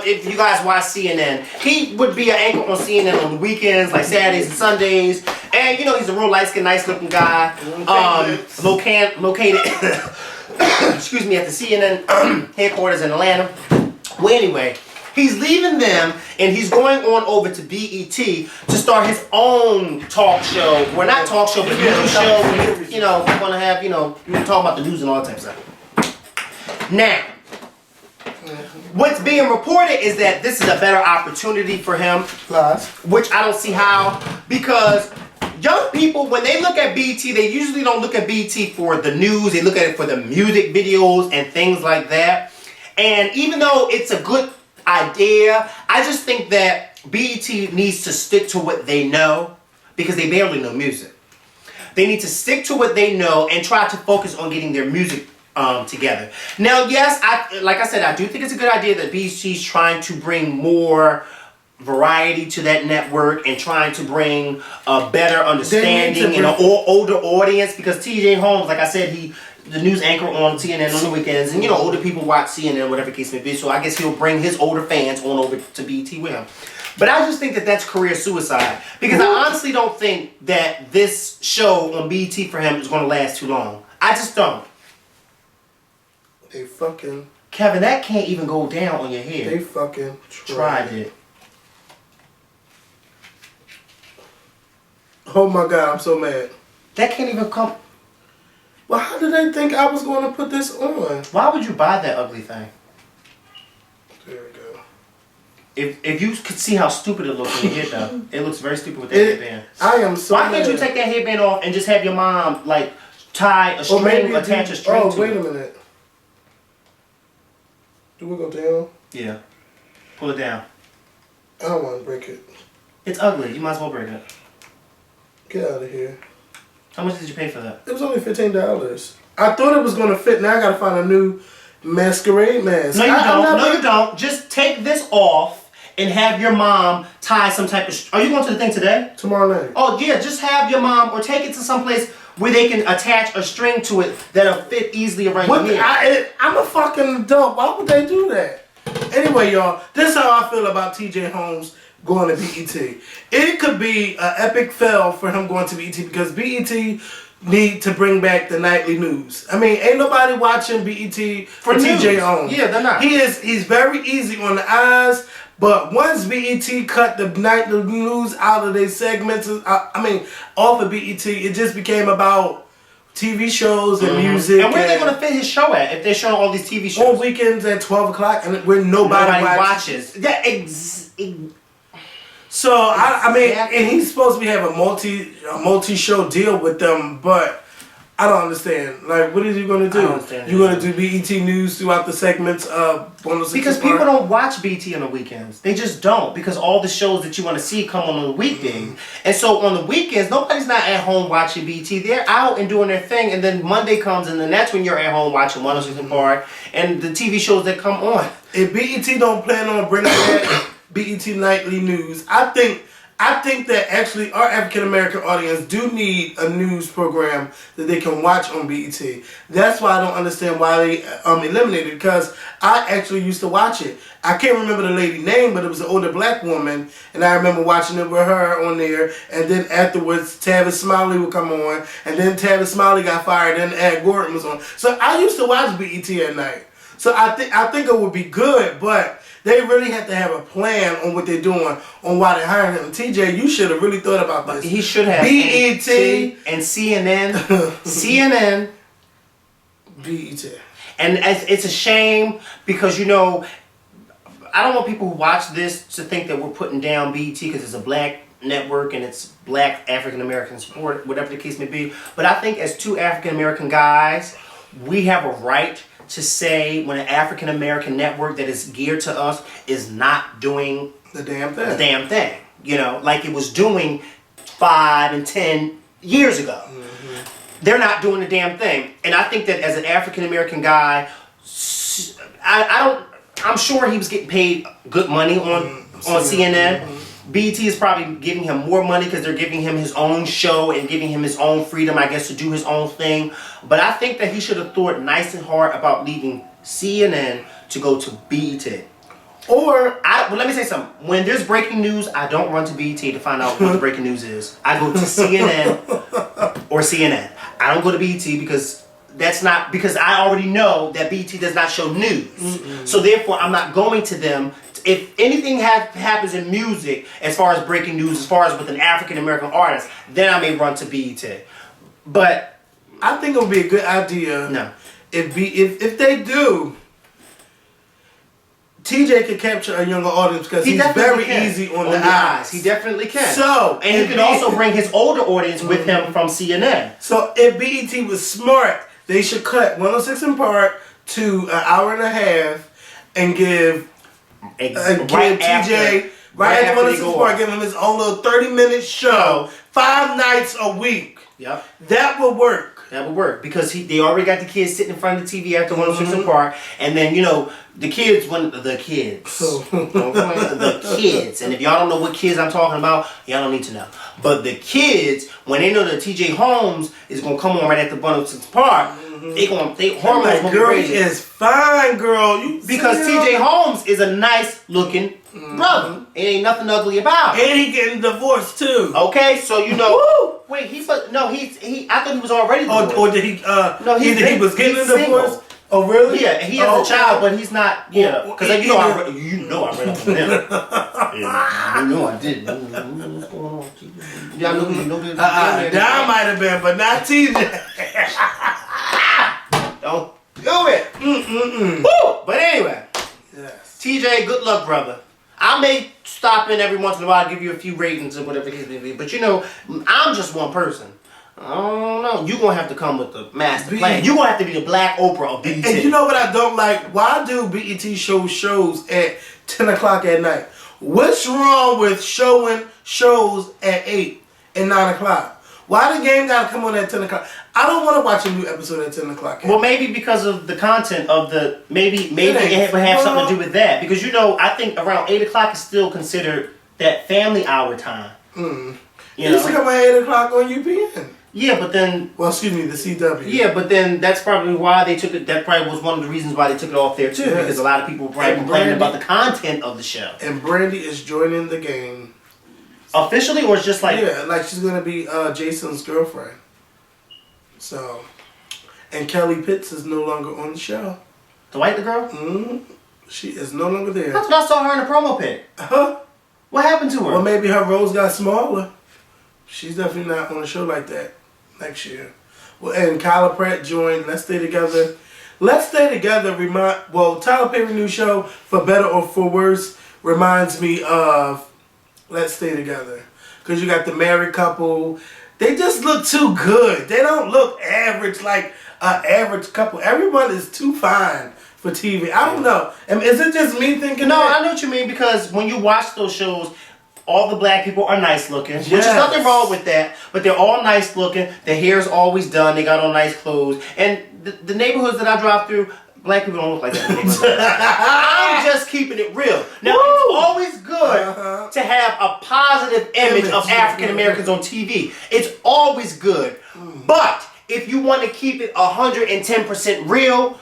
if you guys watch CNN, he would be an anchor on CNN on the weekends, like Saturdays and Sundays. And, you know, he's a real light-skinned, nice-looking guy. Located, excuse me, at the CNN headquarters in Atlanta. Well, anyway, he's leaving them, and he's going on over to BET to start his own talk show. Well, not talk show, but news show. You know, we're going to have, you know, we can talk about the news and all that type of stuff. Now, what's being reported is that this is a better opportunity for him. Which I don't see how. Because young people, when they look at BET, they usually don't look at BET for the news. They look at it for the music videos and things like that. And even though it's a good idea, I just think that BET needs to stick to what they know, because they barely know music. They need to stick to what they know and try to focus on getting their music together. Now, yes, like I said, I do think it's a good idea that BET is trying to bring more variety to that network and trying to bring a better understanding and an older audience, because TJ Holmes, like I said, the news anchor on CNN on the weekends, and you know, older people watch CNN, whatever case may be, so I guess he'll bring his older fans on over to BET with him. But I just think that that's career suicide, because I honestly don't think that this show on BET for him is going to last too long. I just don't. They fucking... Kevin, that can't even go down on your head. They fucking tried it. Oh my God, I'm so mad. That can't even come... Well, how did they think I was going to put this on? Why would you buy that ugly thing? There we go. If you could see how stupid it looks in your head, though, it looks very stupid with that headband. I am so Why can't you take that headband off and just have your mom, like, tie a string, attach a string to it? Oh, wait a minute. Do we go down? Yeah. Pull it down. I don't want to break it. It's ugly. You might as well break it. Get out of here. How much did you pay for that? It was only $15. I thought it was going to fit. Now I got to find a new masquerade mask. No, you don't. No, you don't. Just take this off and have your mom tie some type of... Are you going to the thing today? Tomorrow night. Oh, yeah. Just have your mom or take it to some place where they can attach a string to it that'll fit easily around your head. I'm a fucking adult. Why would they do that? Anyway, y'all, this is how I feel about TJ Holmes going to BET. It could be an epic fail for him going to BET because BET need to bring back the nightly news. I mean, ain't nobody watching BET for TJ Holmes. Yeah, they're not. He's very easy on the eyes, but once BET cut the nightly news out of their segments, off of BET, it just became about TV shows and music. And where are they going to fit his show at if they're showing all these TV shows? On weekends at 12 o'clock and where nobody watches. Yeah, So, and he's supposed to be having a multi-show deal with them, but I don't understand. Like, what is he going to do? I don't understand. You're going to do BET News throughout the segments of 106 Because people don't watch BET on the weekends. They just don't. Because all the shows that you want to see come on the weekdays. And so on the weekends, nobody's not at home watching BET. They're out and doing their thing. And then Monday comes and then that's when you're at home watching 106 Park and the TV shows that come on. If BET don't plan on bringing back BET Nightly News, I think that actually our African American audience do need a news program that they can watch on BET. That's why I don't understand why they eliminated it, because I actually used to watch it. I can't remember the lady's name, but it was an older black woman, and I remember watching it with her on there, and then afterwards Tavis Smiley would come on, and then Tavis Smiley got fired, and Ed Gordon was on. So I used to watch BET at night. So I think it would be good, but they really have to have a plan on what they're doing, on why they're hiring him. TJ, you should have really thought about this. He should have. BET and CNN. CNN. BET. And it's a shame because, I don't want people who watch this to think that we're putting down BET because it's a black network and it's black African American support, whatever the case may be. But I think as two African American guys, we have a right to say when an African American network that is geared to us is not doing the damn thing. Like it was doing 5 and 10 years ago. Mm-hmm. They're not doing the damn thing. And I think that as an African American guy, I'm sure he was getting paid good money on CNN. Mm-hmm. BET is probably giving him more money because they're giving him his own show and giving him his own freedom, I guess, to do his own thing. But I think that he should have thought nice and hard about leaving CNN to go to BET. Let me say something. When there's breaking news, I don't run to BET to find out what the breaking news is. I go to CNN or CNN. I don't go to BET because I already know that BET does not show news. Mm-mm. So therefore, I'm not going to them. If anything happens in music, as far as breaking news, as far as with an African American artist, then I may run to BET. But I think it would be a good idea. No. If they do, TJ could capture a younger audience because he's very easy on the eyes. He definitely can. So, and he could also bring his older audience with him from CNN. So if BET was smart, they should cut 106 in Park to an hour and a half and give TJ right after 106 Park, give him his own little 30-minute show 5 nights a week. Yep. That would work. That would work because they already got the kids sitting in front of the TV after 106 in Park, and then the kids, and if y'all don't know what kids I'm talking about, y'all don't need to know. But the kids, when they know that TJ Holmes is gonna come on right after 106 Park, they hormones gonna be crazy. Girl is fine, girl. Because TJ Holmes is a nice looking brother. It ain't nothing ugly about it. And he getting divorced too. Okay, so wait, I thought he was already divorced. Or did he? No, he was getting a divorce. Oh really? Yeah, he has a child, but he's not. Yeah, because I read up on him. Yeah, I did. What's going on? That might have been, but not TJ. Don't do it. Woo! But anyway, yes. TJ, good luck, brother. I may stop in every once in a while, give you a few ratings or whatever it may be, but I'm just one person. I don't know. You're going to have to come with the master plan. You're going to have to be the Black Oprah of BET. And you know what I don't like? Why do BET shows at 10 o'clock at night? What's wrong with showing shows at 8 and 9 o'clock? Why the game gotta come on at 10 o'clock? I don't want to watch a new episode at 10 o'clock. Well, maybe because of the content of the maybe it would have something to do with that. Because I think around 8 o'clock is still considered that family hour time. You used to come at 8 o'clock on UPN. Yeah, but then... Well, excuse me, the CW. Yeah, but then that's probably why they took it... That probably was one of the reasons why they took it off there, too. Yes. Because a lot of people were probably complaining about the content of the show. And Brandy is joining the game. Officially, or it's just like... Yeah, like she's going to be Jason's girlfriend. So... And Kelly Pitts is no longer on the show. The white girl? Mm-hmm. She is no longer there. That's what I saw her in the promo pic. Huh? What happened to her? Well, maybe her roles got smaller. She's definitely not on a show like that next year. Well, and Kyla Pratt joined Let's Stay Together. Let's Stay Together Tyler Perry's new show, for better or for worse, reminds me of Let's Stay Together. Because you got the married couple. They just look too good. They don't look average like an average couple. Everyone is too fine for TV. I don't know. I mean, is it just me thinking No, that? I know what you mean, because when you watch those shows, all the black people are nice looking, which Yes. is nothing wrong with that, but they're all nice looking. Their hair's always done. They got on nice clothes. And the neighborhoods that I drive through, black people don't look like that in the neighborhood. I'm just keeping it real. Now, it's always good to have a positive image of African Americans on TV. It's always good. But if you want to keep it 110% real,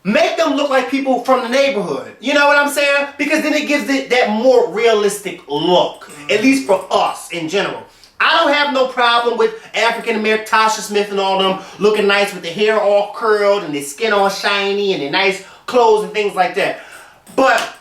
make them look like people from the neighborhood. You know what I'm saying? Because then it gives it that more realistic look. At least for us in general. I don't have no problem with African American Tasha Smith and all them looking nice with their hair all curled and their skin all shiny and their nice clothes and things like that. But,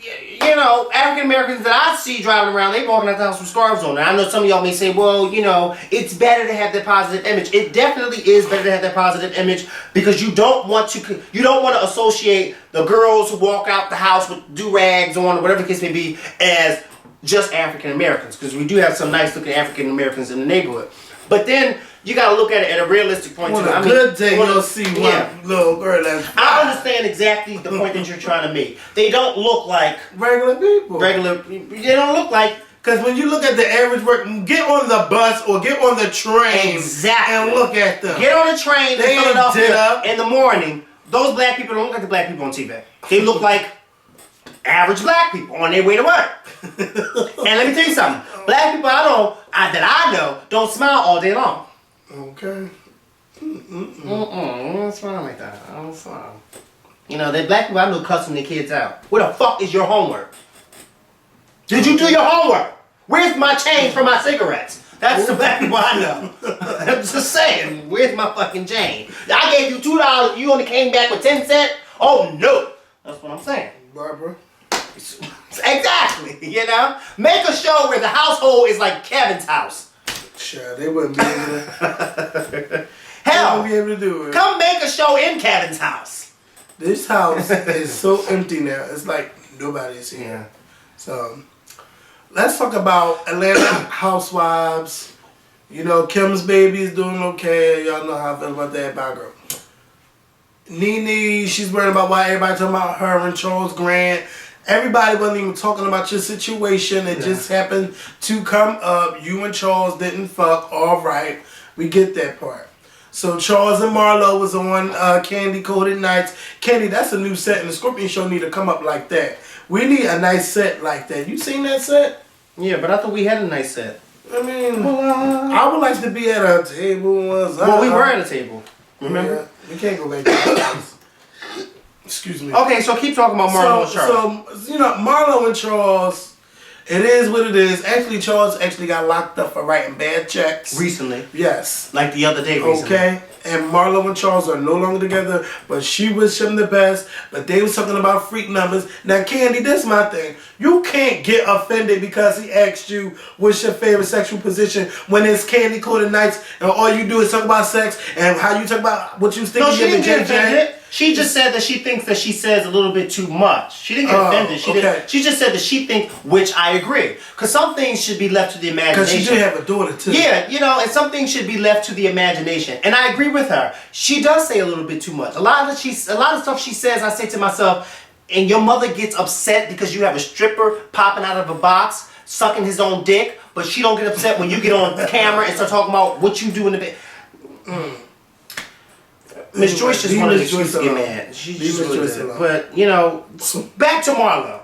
you know, African Americans that I see driving around, they walking out the house with scarves on. And I know some of y'all may say, well, you know, it's better to have that positive image. It definitely is better to have that positive image because you don't want to associate the girls who walk out the house with do-rags on or whatever the case may be as just African Americans, because we do have some nice looking African Americans in the neighborhood. But then you gotta look at it at a realistic point too. On a good day, you'll see one little girl that's fine. I understand exactly the point that you're trying to make. They don't look like regular people. They don't look like. Because when you look at the average work, get on the bus or get on the train and look at them. Get on the train in Philadelphia in the morning. Those black people don't look like the black people on TV. They look like average black people on their way to work. And let me tell you something. Black people that I know don't smile all day long. Okay. I don't smile like that. I don't smile. You know, the black people I know cussing their kids out. Where the fuck is your homework? Did you do your homework? Where's my change for my cigarettes? That's the black people I know. I'm just saying, where's my fucking change? I gave you $2, you only came back with 10 cents? Oh no! That's what I'm saying. Barbara. Exactly, you know? Make a show where the household is like Kevin's house. Sure, they wouldn't be able to. Hell, they wouldn't be able to do it. Come make a show in Kevin's house. This house is so empty now. It's like nobody's here. Yeah. So, let's talk about Atlanta Housewives. You know, Kim's baby is doing okay. Y'all know how I feel about that bad girl. Nene, she's worried about why everybody talking about her and Charles Grant. Everybody wasn't even talking about your situation. It just happened to come up. You and Charles didn't fuck. All right. We get that part. So Charles and Marlo was on Candy Coated Nights. Candy, that's a new set, and the Scorpion Show need to come up like that. We need a nice set like that. You seen that set? Yeah, but I thought we had a nice set. I mean, I would like to be at a table. Well, we were at a table. Remember? Yeah, we can't go back to that place. Excuse me. Okay, so keep talking about Marlo and Charles. So, you know, Marlo and Charles, it is what it is. Actually, Charles actually got locked up for writing bad checks. Recently. Yes. Like the other day recently. Okay. And Marlo and Charles are no longer together, but she wished him the best. But they was talking about freak numbers. Now, Candy, this is my thing. You can't get offended because he asked you what's your favorite sexual position when it's Candy Coated Nights and all you do is talk about sex and how you talk about what you think. No, she didn't get offended. She just said that she thinks that she says a little bit too much. She didn't get offended. She just said that she thinks, which I agree. Because some things should be left to the imagination. Because she did have a daughter too. Yeah, you know, and some things should be left to the imagination. And I agree with her. She does say a little bit too much. A lot of stuff she says, I say to myself, and your mother gets upset because you have a stripper popping out of a box, sucking his own dick, but she don't get upset when you get on camera and start talking about what you do in the bed. Miss Joyce just wanted an excuse to get mad. She just really did. But, you know, back to Marlo.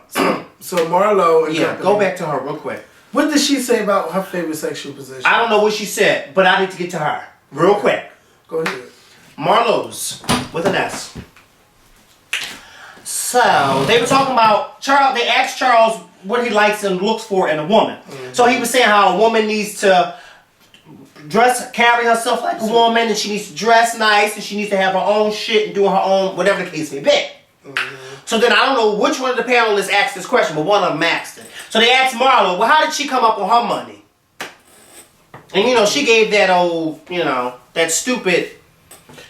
So Marlo and company, go back to her real quick. What did she say about her favorite sexual position? I don't know what she said, but I need to get to her real quick. Go ahead. Marlo's with an S. So they were talking about Charles. They asked Charles what he likes and looks for in a woman. So he was saying how a woman needs to carry herself like a woman, and she needs to dress nice, and she needs to have her own shit and do her own whatever the case may be. So then I don't know which one of the panelists asked this question, but one of them asked it. So they asked Marlo, well, how did she come up on her money? And you know, she gave that old, you know, that stupid.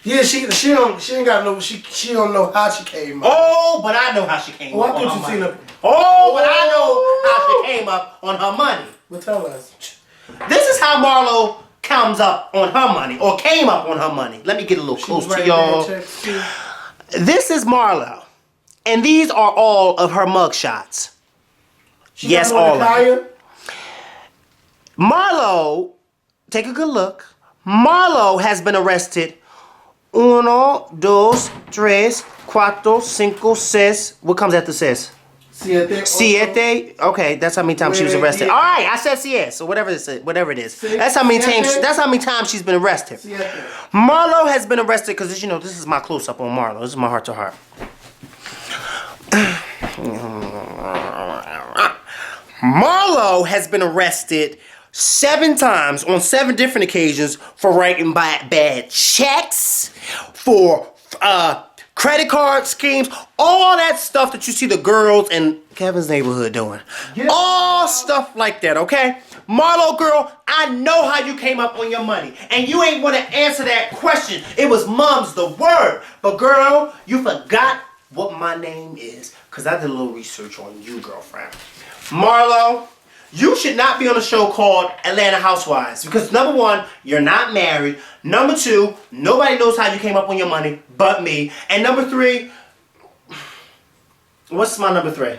Yeah, she ain't got no, she don't know how she came up. Oh, but I know how she came up. I thought you seen her. Oh, but I know how she came up on her money. Well, tell us. This is how Marlo comes up on her money, or came up on her money. Let me get a little close to y'all. This is Marlo, and these are all of her mug shots. Yes, all of them. Marlo, take a good look. Marlo has been arrested. 1, 2, 3, 4, 5, 6. What comes after 6? Siete. Okay, that's how many times she was arrested. All right, I said siete, so whatever it is. That's how many times she's been arrested. Marlo has been arrested because, you know, this is my close up on Marlo. This is my heart to heart. Marlo has been arrested 7 times on 7 different occasions for writing bad checks, for credit card schemes, all that stuff that you see the girls in Kevin's neighborhood doing. All stuff like that, okay? Marlo, girl, I know how you came up on your money, and you ain't want to answer that question. It was mum's the word. But girl, you forgot what my name is, because I did a little research on you, girlfriend. Marlo, you should not be on a show called Atlanta Housewives, because number 1, you're not married. Number 2, nobody knows how you came up on your money but me. And number 3, what's my number 3?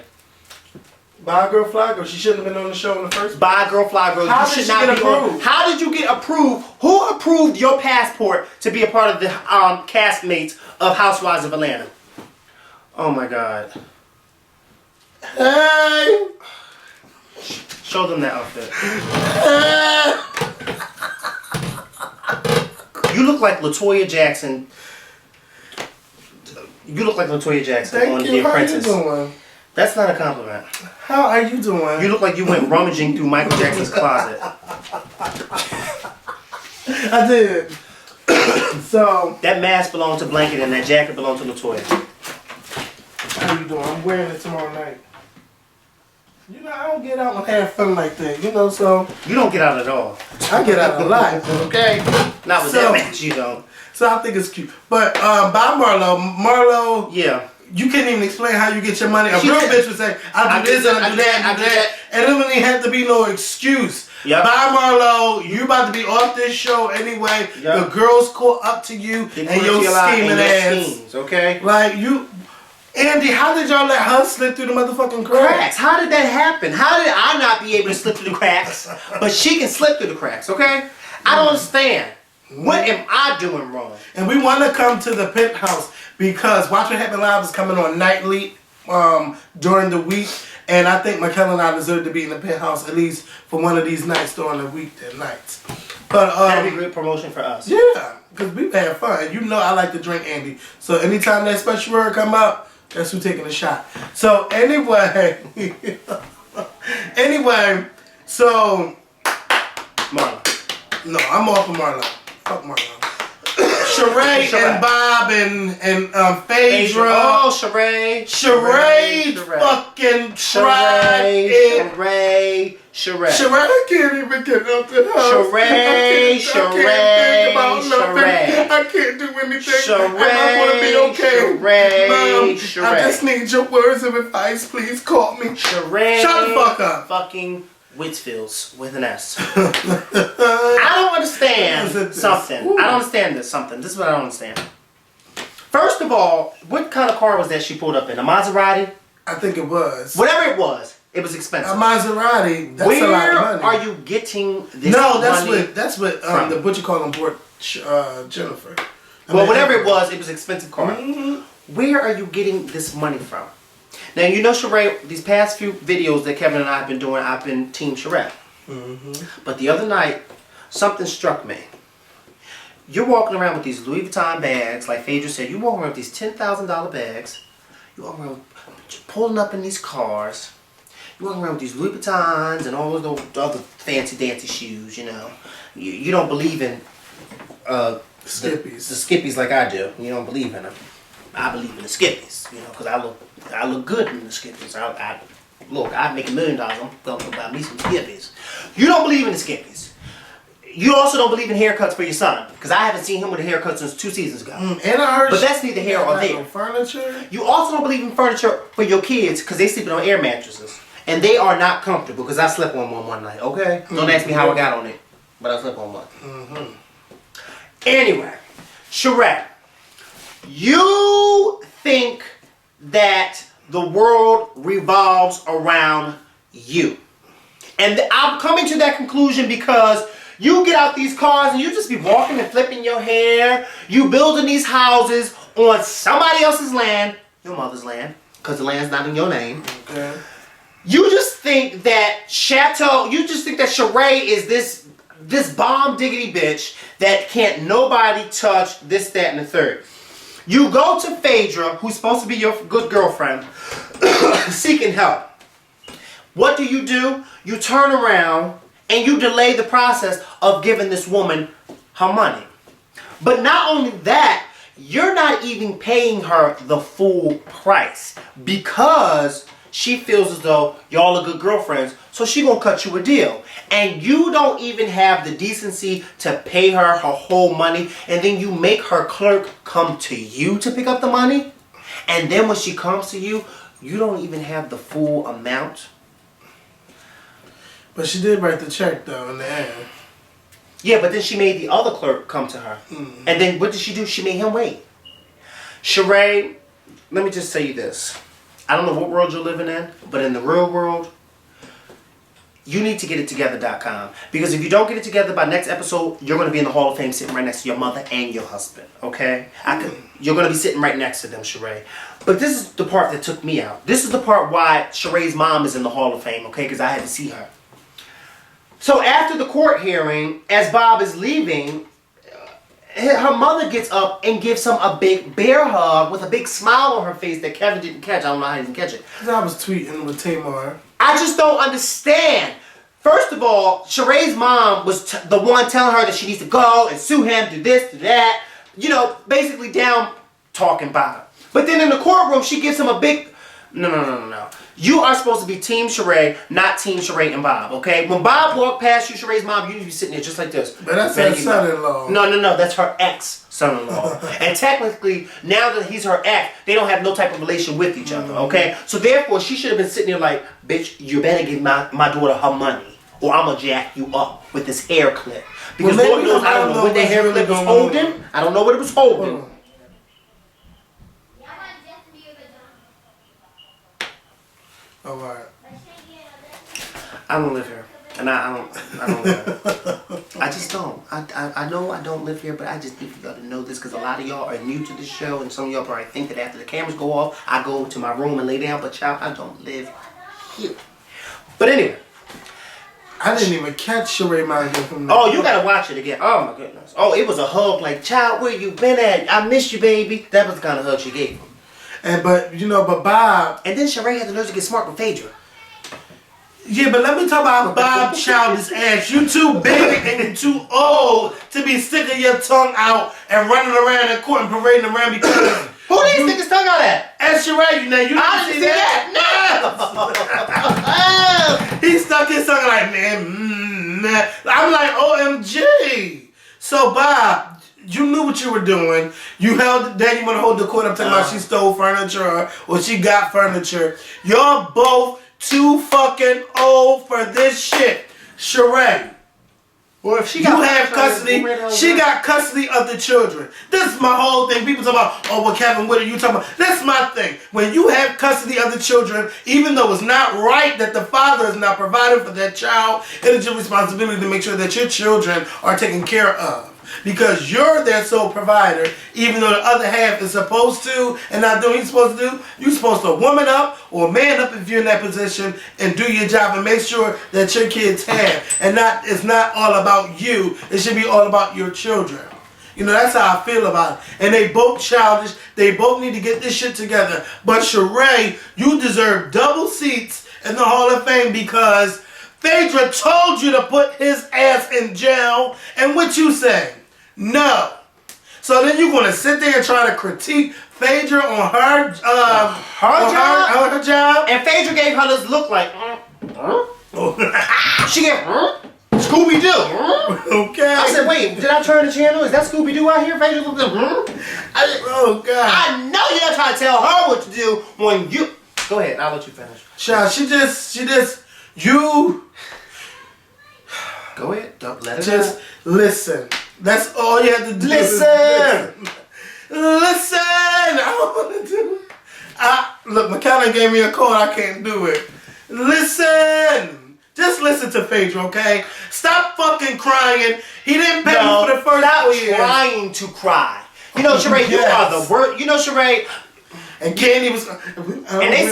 Bye girl, fly girl. She shouldn't have been on the show in the first place. Bye girl, fly girl. How did she get approved? How did you get approved? Who approved your passport to be a part of the castmates of Housewives of Atlanta? Oh my God. Hey. Show them that outfit. You look like LaToya Jackson. You look like LaToya Jackson on The Apprentice. How you doing? That's not a compliment. How are you doing? You look like you went rummaging through Michael Jackson's closet. I did. So that mask belonged to Blanket and that jacket belonged to LaToya. How you doing? I'm wearing it tomorrow night. You know, I don't get out and have fun like that, you know, so. You don't get out at all. I get out a lot, okay? Not with that match, you don't. So I think it's cute. But by Marlo, yeah. You can't even explain how you get your money. A real bitch would say, I do this and I do that and I do that. And there wouldn't have to be no excuse. Yep. Bye, Marlo. You about to be off this show anyway. Yep. The girls caught up to you and your scheming ass. Schemes, okay? Like, you... Andy, how did y'all let her slip through the motherfucking cracks? How did that happen? How did I not be able to slip through the cracks, but she can slip through the cracks, okay? I don't understand. What am I doing wrong? And we want to come to the penthouse because Watch What Happen Live is coming on nightly during the week. And I think Michaela and I deserve to be in the penthouse at least for one of these nights during the weekday nights. But that'd be great promotion for us. Yeah, because we've had fun. And you know I like to drink, Andy. So anytime that special word come up, that's who taking a shot. So anyway, so Marlo. No, I'm off of Marlo. Fuck Marlo. Sheree and Bob and Phaedra. Oh, Sheree fucking tried it. Sheree. I can't even get up to her. Sheree. I can't do anything. And I want to be okay. Mom, I just need your words of advice. Please call me. Sheree. Shut the fuck up. Fucking Whitfields with an S. I don't understand something. I don't understand this something. This is what I don't understand. First of all, what kind of car was that she pulled up in? A Maserati? I think it was. Whatever it was expensive. A Maserati. That's Where a lot of money. are you getting this No, money? that's what the what you call them bought Jennifer. Whatever it was expensive car. Mm-hmm. Where are you getting this money from? Now, you know, Sheree, these past few videos that Kevin and I have been doing, I've been Team Sheree. Mm-hmm. But the other night, something struck me. You're walking around with these Louis Vuitton bags, like Phaedra said. You're walking around with these $10,000 bags. You're walking around pulling up in these cars. You're walking around with these Louis Vuittons and all of the other fancy dancy shoes, you know. You don't believe in Skippies. The Skippies like I do. You don't believe in them. I believe in the Skippies, you know, because I look good in the Skippies. Look, I'd make $1 million. I'm going to buy me some Skippies. You don't believe in the Skippies. You also don't believe in haircuts for your son, because I haven't seen him with a haircut since 2 seasons ago. And I heard, but that's neither here or there. No furniture. You also don't believe in furniture for your kids, because they sleeping on air mattresses, and they are not comfortable. Because I slept on one night. Okay, don't ask me how I got on it, but I slept on one. Anyway, Sheree, you think that the world revolves around you. And I'm coming to that conclusion because you get out these cars and you just be walking and flipping your hair. You building these houses on somebody else's land, your mother's land, because the land's not in your name. Okay. You just think that Sheree is this bomb diggity bitch that can't nobody touch this, that, and the third. You go to Phaedra, who's supposed to be your good girlfriend, seeking help. What do? You turn around and you delay the process of giving this woman her money. But not only that, you're not even paying her the full price because she feels as though y'all are good girlfriends, so she gonna cut you a deal. And you don't even have the decency to pay her whole money, and then you make her clerk come to you to pick up the money, and then when she comes to you, you don't even have the full amount. But she did write the check though in the end. Yeah, but then she made the other clerk come to her. And then what did she do? She made him wait. Sheree, let me just tell you this. I don't know what world you're living in, but in the real world, you need to get it together.com. Because if you don't get it together by next episode, you're going to be in the Hall of Fame sitting right next to your mother and your husband. Okay? You're going to be sitting right next to them, Sheree. But this is the part that took me out. This is the part why Sheree's mom is in the Hall of Fame, okay? Because I had to see her. So after the court hearing, as Bob is leaving, her mother gets up and gives him a big bear hug with a big smile on her face that Kevin didn't catch. I don't know how he didn't catch it. Because I was tweeting with Tamar. I just don't understand. First of all, Sheree's mom was the one telling her that she needs to go and sue him, do this, do that. You know, basically down talking Bob. But then in the courtroom, she gives him a big... No. You are supposed to be Team Sheree, not Team Sheree and Bob, okay? When Bob walked past you, Sheree's mom, you need to be sitting there just like this. But that's her son-in-law. No. That's her ex-son-in-law. And technically, now that he's her ex, they don't have no type of relation with each other, okay? So therefore, she should have been sitting there like, bitch, you better give my daughter her money, or I'm going to jack you up with this hair clip. Because Lord knows, I don't know what that hair clip was holding. I don't know what it was holding. Alright. I don't live here. And I don't live here. I just don't. I know I don't live here, but I just need y'all to know this because a lot of y'all are new to the show and some of y'all probably think that after the cameras go off, I go to my room and lay down, but y'all, I don't live here. But anyway. I didn't even catch Sheree Mine from the Oh, you gotta watch it again. Oh my goodness. Oh, it was a hug like, child, where you been at? I miss you, baby. That was the kind of hug she gave him. But Bob... And then Sheree had the nerve to get smart with Phaedra. Yeah, but let me talk about Bob childish ass. You too big and you too old to be sticking your tongue out and running around the court and parading around because... Who did he stick his tongue out at? At Sheree, you I didn't see that. No! He stuck his tongue like, man. I'm like, OMG. So, Bob... You knew what you were doing. You held. Then you want to hold the court up talking about she stole furniture or she got furniture. You're both too fucking old for this shit. Sheree, Well, if she You got have custody. She got custody of the children. This is my whole thing. People talk about, oh, well, Kevin, what are you talking about? That's my thing. When you have custody of the children, even though it's not right that the father is not providing for that child, it is your responsibility to make sure that your children are taken care of. Because you're their sole provider, even though the other half is supposed to and not doing what he's supposed to do. You're supposed to woman up or man up if you're in that position and do your job and make sure that your kids have. And it's not all about you. It should be all about your children. You know, that's how I feel about it. And they both childish. They both need to get this shit together. But Sheree, you deserve double seats in the Hall of Fame because Phaedra told you to put his ass in jail. And what you say? No. So then you're going to sit there and try to critique Phaedra on her job? And Phaedra gave her this look like, She gave, Scooby-Doo. Okay. I said, wait, did I turn the channel? Is that Scooby-Doo out here? Phaedra looked like, Oh, God. I know you're not trying to tell her what to do when you... Go ahead, I'll let you finish. Child, you... Go ahead, don't let it Just listen. That's all you have to do. Listen. Listen. I want to do it. Look, McKenna gave me a call. I can't do it. Listen. Just listen to Phaedra, okay? Stop fucking crying. He didn't pay me for the first 4 years. Stop trying to cry. You know, Sheree, you are the worst. You know, Sheree. And Kandi was. And they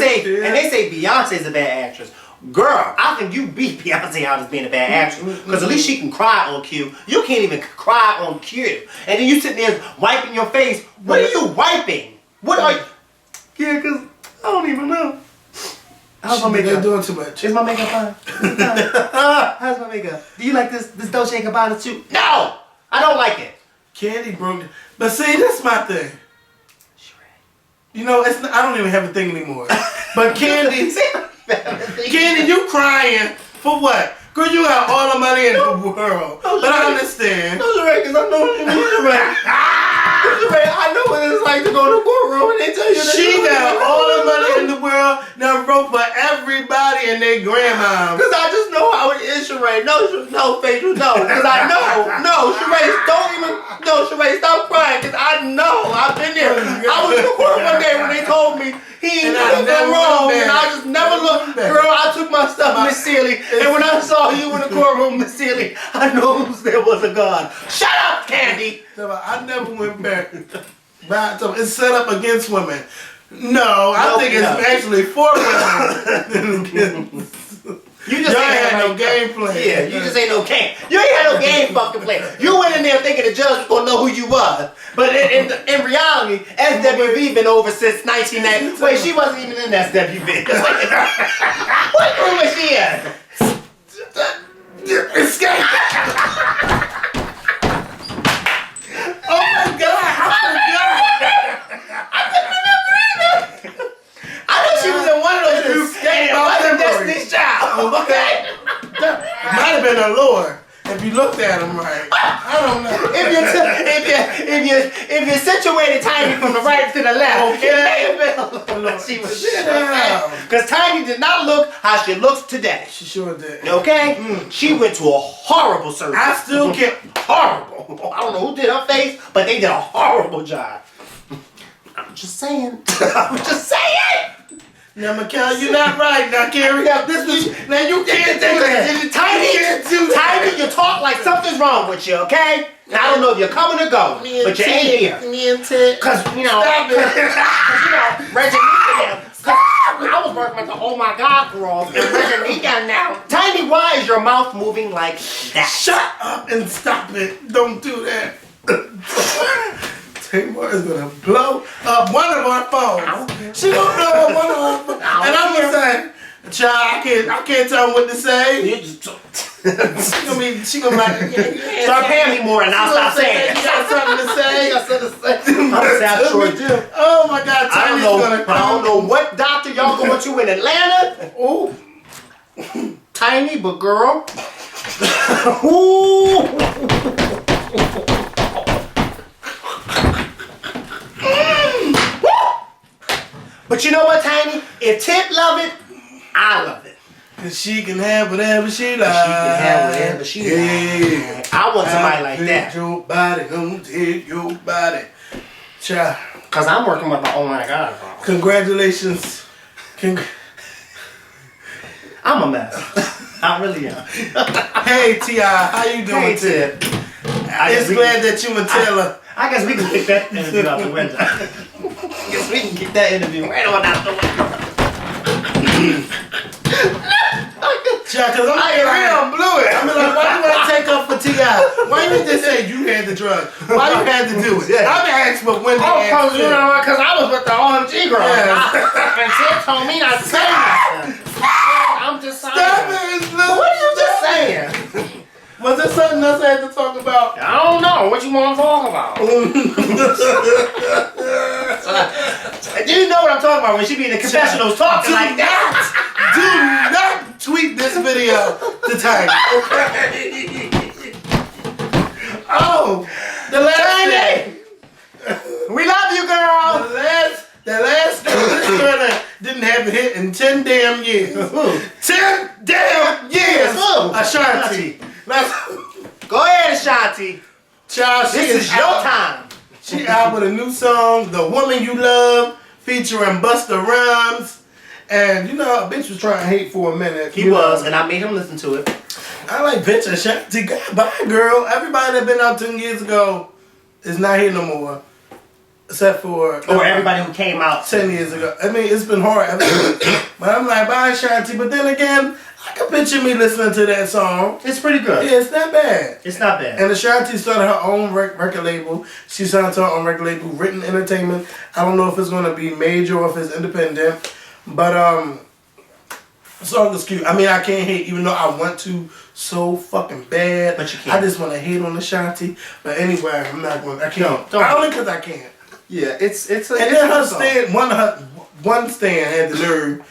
say Beyonce's a bad actress. Girl, I think you beat Beyonce out as being a bad actress. Because at least she can cry on cue. You can't even cry on cue. And then you sitting there wiping your face. What are you wiping? What are you? Yeah, because I don't even know. How's my makeup? They're doing too much. Is my makeup fine? How's my makeup? Do you like this Dolce & Gabbana too? No! I don't like it. Kandi broke it. But see, that's my thing. You know, I don't even have a thing anymore. But Kandi... Kandi, you crying for what? Girl, you got all the money in the world. But I understand. No, Sheree, because I know you Sheree, I know what it's like to go to the courtroom and they tell you that she got all the money in the world. Now wrote for everybody and their grandma. Because I just know how it is, Sheree. No, Phaedra, no. Because I know. No, Sheree, don't even. No, Sheree, stop crying. Because I know. I've been there. I was in the court one day when they told me he ain't did nothing wrong. And I just never looked. Girl, I took my stuff, Miss Sealy. And when I saw you in the courtroom, Miss Sealy, I knew there was a God. Shut up, Kandi. I never went back. It's set up against women. No, I think it's actually for women. You just ain't had no game plan. Yeah, you just ain't no game. You ain't had no game fucking plan. You went in there thinking the judge was gonna know who you was. But in reality, SWV been over since 1990. Wait, she wasn't even in SWV. What room was she in? Escape! Oh my God! I couldn't remember either. I know she was in one of those groups. It wasn't Destiny's Child. Okay. Might have been a lure if you looked at him right. I don't know. If you situated Tiny from the right to the left, okay. It may have been a lure. She was because Tiny did not look how she looks today. She sure did. Okay? She went to a horrible surgery. I still get horrible. I don't know who did her face, but they did a horrible job. I'm just saying. I'm just saying. Now, Mikhail, you're not right. Now, Keri, now you can't do that. Tiny, you talk like something's wrong with you, okay? Now, I don't know if you're coming or going, but you ain't here. Because, Regina, I was working with the Oh My God girls, and Regina now. Tiny, why is your mouth moving like that? Shut up and stop it. Don't do that. Tamar is gonna blow up one of our phones. She gonna blow up one of our phones. And I'm gonna say, child, I can't tell her what to say. She gonna like, start paying me more and I'll stop saying it. You got something to say? I sure do. Oh my God, Tiny's gonna come. I don't know what doctor y'all going to in Atlanta. Ooh. Tiny, but girl. Ooh. But you know what, Tiny? If Tip love it, I love it. And she can have whatever she likes. She can have whatever she likes. I want somebody like that. Your body, don't take your body. Child. Cause I'm working with my own God. Congratulations. I'm a mess. I really am. Hey Ciara, how you doing today? It's glad that you and Taylor. I guess we can kick that interview out the window. I guess we can kick that interview right on out the window. Cause I'm blew it. I mean, like, why you want to take up for T.I.? Why you just say you had the drug? Why you had to do it? Yeah. I'm asking, but when they asked you know what? Cause I was with the OMG girl. Yeah. And she told me not to say nothing. I'm just saying. Stop it, what are you just saying? Was there something else I had to talk about? I don't know. What you want to talk about? Do you know what I'm talking about when she be in the confessionals talking like that? Do not tweet this video to Tiny. Okay. Oh, the last thing. We love you, girl. The last this girl that didn't have a hit in 10 damn years. 10 damn years. Ashanti. Go ahead, Ashanti. Child, this is your time. She out with a new song, The Woman You Love, featuring Busta Rhymes. And you know, a bitch was trying to hate for a minute. He was, and I made him listen to it. I like bitch Ashanti. Goodbye, girl. Everybody that been out 10 years ago is not here no more. Except for... Or everybody who came out 10 years ago. I mean, it's been hard ever since. But I'm like, bye, Ashanti. But then again, I can picture me listening to that song. It's pretty good. Yeah, it's not bad. It's not bad. And Ashanti started her own record label. She signed to her own record label, Written Entertainment. I don't know if it's going to be major or if it's independent. But, the song is cute. I mean, I can't hate, even though I want to so fucking bad. But you can't. I just want to hate on Ashanti. But anyway, I'm not going to. I can't. Don't only because I can't. Yeah, it's a... And then her stand, one stand had the nerve,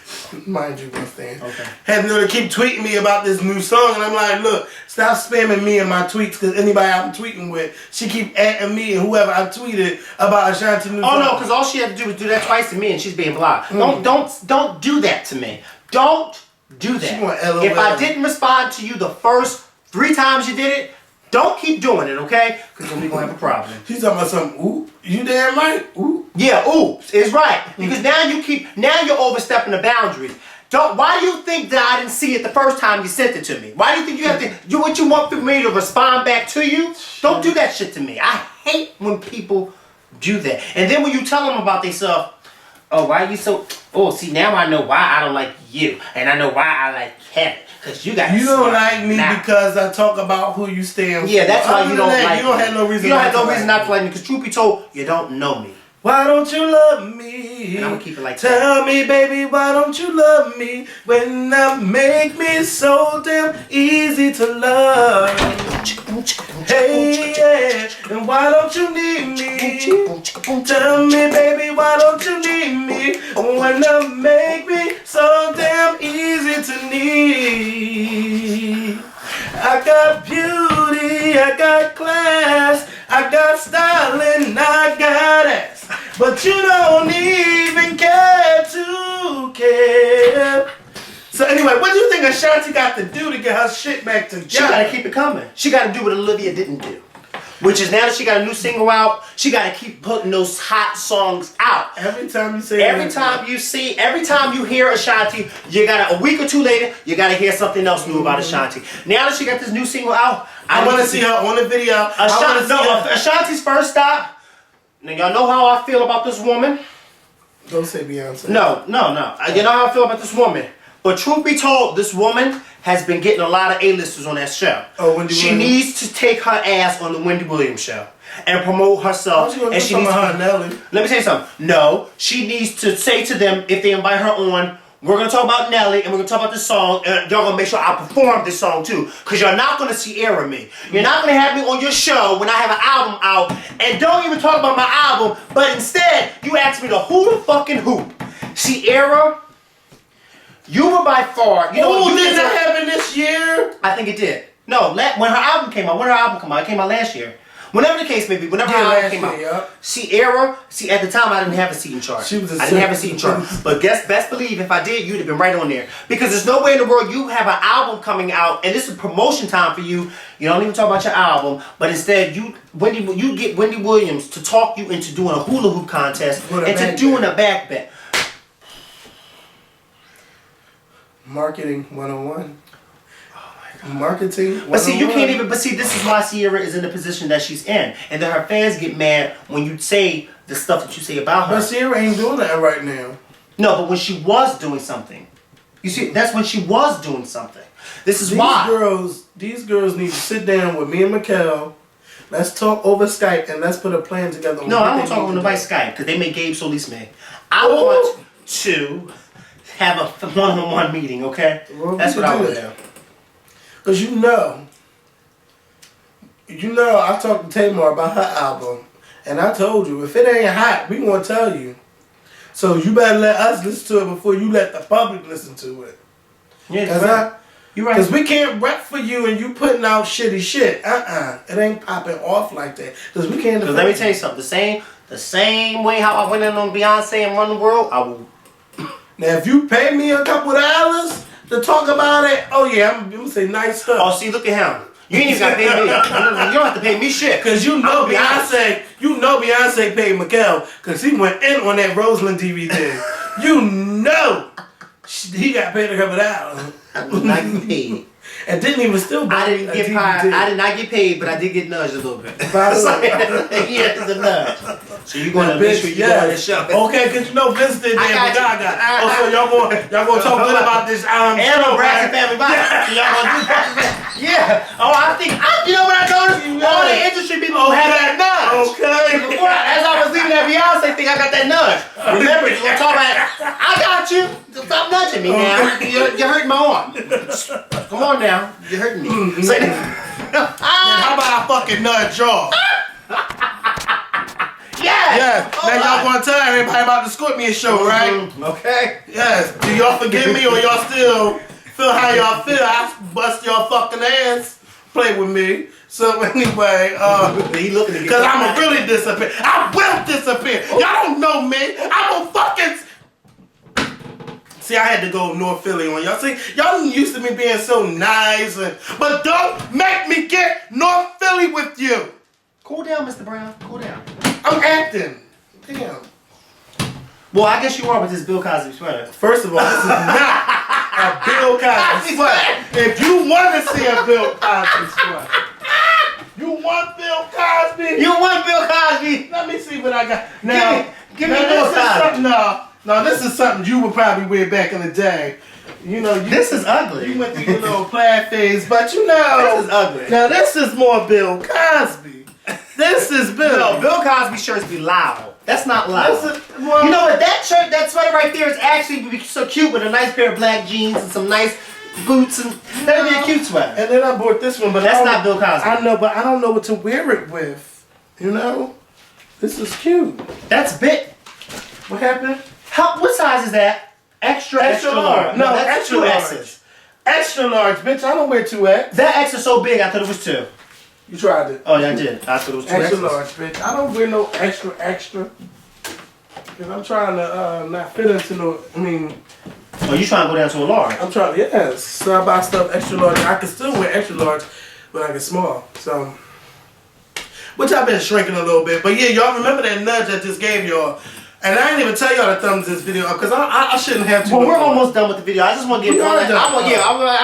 mind you, one stand, had the nerve to keep tweeting me about this new song, and I'm like, look, stop spamming me in my tweets, because anybody I'm tweeting with, she keep atting me and whoever I tweeted about Ashanti new song. Oh no, because all she had to do was do that twice to me, and she's being blocked. Don't do that to me. Don't do that. She want LOL. If I didn't respond to you the first 3 times you did it, don't keep doing it, okay? Because then we're going to have a problem. She's talking about something, ooh, you damn right, ooh. Yeah, oops, is right. Because now you're overstepping the boundaries. Why do you think that I didn't see it the first time you sent it to me? Why do you think you have to, what you want for me to respond back to you? Don't do that shit to me. I hate when people do that. And then when you tell them about themselves, oh, why are you so, oh, see, now I know why I don't like you. And I know why I like Kevin. Because you got You don't like me because I talk about who you stand for. Yeah, that's why you don't like me. You don't have no reason. You don't have no reason not to like me. Because truth be told, you don't know me. Why don't you love me? And I'm gonna keep it like that. Tell me, baby, why don't you love me when I make me so damn easy to love? Hey, yeah, and why don't you need me? Tell me, baby, why don't you need me when I make me so damn easy to need? I got beauty, I got class, I got styling, I got ass. But you don't even care to care. So anyway, what do you think Ashanti got to do to get her shit back together? She got to keep it coming. She got to do what Olivia didn't do. Which is now that she got a new single out, she got to keep putting those hot songs out. Every time you say every time you hear Ashanti, you got a week or 2 later, you got to hear something else new about Ashanti. Now that she got this new single out, I want to see her on the video. Ashanti's first stop. Now y'all know how I feel about this woman. Don't say Beyonce. No. You know how I feel about this woman. But truth be told, this woman has been getting a lot of A-listers on that show. Oh, Wendy She Williams. needs to take her ass on the Wendy Williams show and promote herself. And she needs her Nelly. Let me tell you something. No, she needs to say to them, if they invite her on, we're going to talk about Nelly and we're going to talk about this song, and y'all going to make sure I perform this song too. Because you're not going to Ciara me. You're not going to have me on your show when I have an album out, and don't even talk about my album, but instead, you ask me to who the fucking hoop. Ciara, you were by far... Did that happen this year? I think it did. No, when her album came out. When her album came out? It came out last year. Whenever the case may be, whenever her album came out. Yep. Ciara, see, at the time I didn't have a seating chart. I didn't have a seating chart. But best believe if I did, you'd have been right on there. Because there's no way in the world you have an album coming out, and this is promotion time for you. You don't even talk about your album, but instead you get Wendy Williams to talk you into doing a hula hoop contest and to doing a back bet. Marketing 101. Marketing 101. But see, you can't even. But see, this is why Ciara is in the position that she's in, and that her fans get mad when you say the stuff that you say about her. But Ciara ain't doing that right now. No, but when she was doing something, you see, that's when she was doing something. This is why these girls need to sit down with me and Mikkel. Let's talk over Skype and let's put a plan together. No, I don't talk on nobody Skype because they make Gabe Solis mad. I want to have a one-on-one meeting. Okay, well, that's what I want to do. Cause you know, I talked to Tamar about her album, and I told you if it ain't hot, we gonna tell you. So you better let us listen to it before you let the public listen to it. Yeah, you're right. Cause we can't rep for you and you putting out shitty shit. It ain't popping off like that. Cause we can't. Cause let me tell you something. The same way how I went in on Beyonce and Run the World, I will. Now if you pay me a couple $, to talk about it, oh yeah, I'm gonna say nice stuff. Oh, see, look at him. You ain't even gotta pay me. You don't have to pay me shit. Cause you know Beyonce paid Mikkel, cause he went in on that Roseland DVD. You know he got paid a couple $. I did not get paid. And didn't even still buy I did not get paid, but I did get nudged a little bit. Yeah, it's a nudge. So you're gonna make sure you go on this show. Okay, cause you know Vince did that with Gaga. Oh, so y'all gonna talk good about this and show, right? Family Vibe. Y'all gonna do that? Yeah. Oh, you know what I noticed? All the industry people have that nudge. Okay. Before, as I was leaving that Beyonce thing, I got that nudge. Remember, you're gonna talk about it. I got you. Stop nudging me now. You're hurting my arm. Come on now. You're hurting me. Then how about I fucking nudge y'all? Yes. Now y'all gonna tell everybody about the Scorpion show, right? Okay. Yes. Do y'all forgive me or y'all still feel how y'all feel? I bust y'all fucking ass. Play with me. So anyway, cause I'ma really disappear. I will disappear. Y'all don't know me. I'm a fucking. See, I had to go North Philly on y'all. See, y'all used to me being so nice, but don't make me get North Philly with you. Cool down, Mr. Brown. Cool down. I'm acting. Damn. Well, I guess you are with this Bill Cosby sweater. First of all, this is not a Bill Cosby sweater. If you want to see a Bill Cosby sweater, you want Bill Cosby? You want Bill Cosby? Let me see what I got. Now, give me Bill Cosby. No, this is something you would probably wear back in the day. You know, this is ugly. You went through your little plaid phase, but you know, this is ugly. Now this is more Bill Cosby. This is Bill. No, Bill Cosby shirts be loud. That's not loud. You know what? That sweater right there is actually so cute with a nice pair of black jeans and some nice boots, and that'd be a cute sweater. And then I bought this one, but that's not Bill Cosby. I know, but I don't know what to wear it with. You know, this is cute. That's big. What happened? What size is that? Extra large. No, that's extra 2 large. X's. Extra large, bitch. I don't wear 2X. That X is so big, I thought it was 2. You tried it. Oh, yeah, I did. I thought it was 2 extra X's. Large, bitch. I don't wear no extra. Because I'm trying to not fit into no, Oh, you trying to go down to a large? I'm trying to, yes. So I buy stuff extra large. I can still wear extra large, but I get small. So, which I've been shrinking a little bit. But yeah, y'all remember that nudge I just gave y'all. And I didn't even tell y'all to thumbs this video up because I shouldn't have to. Well, we're almost done with the video. I just want to give I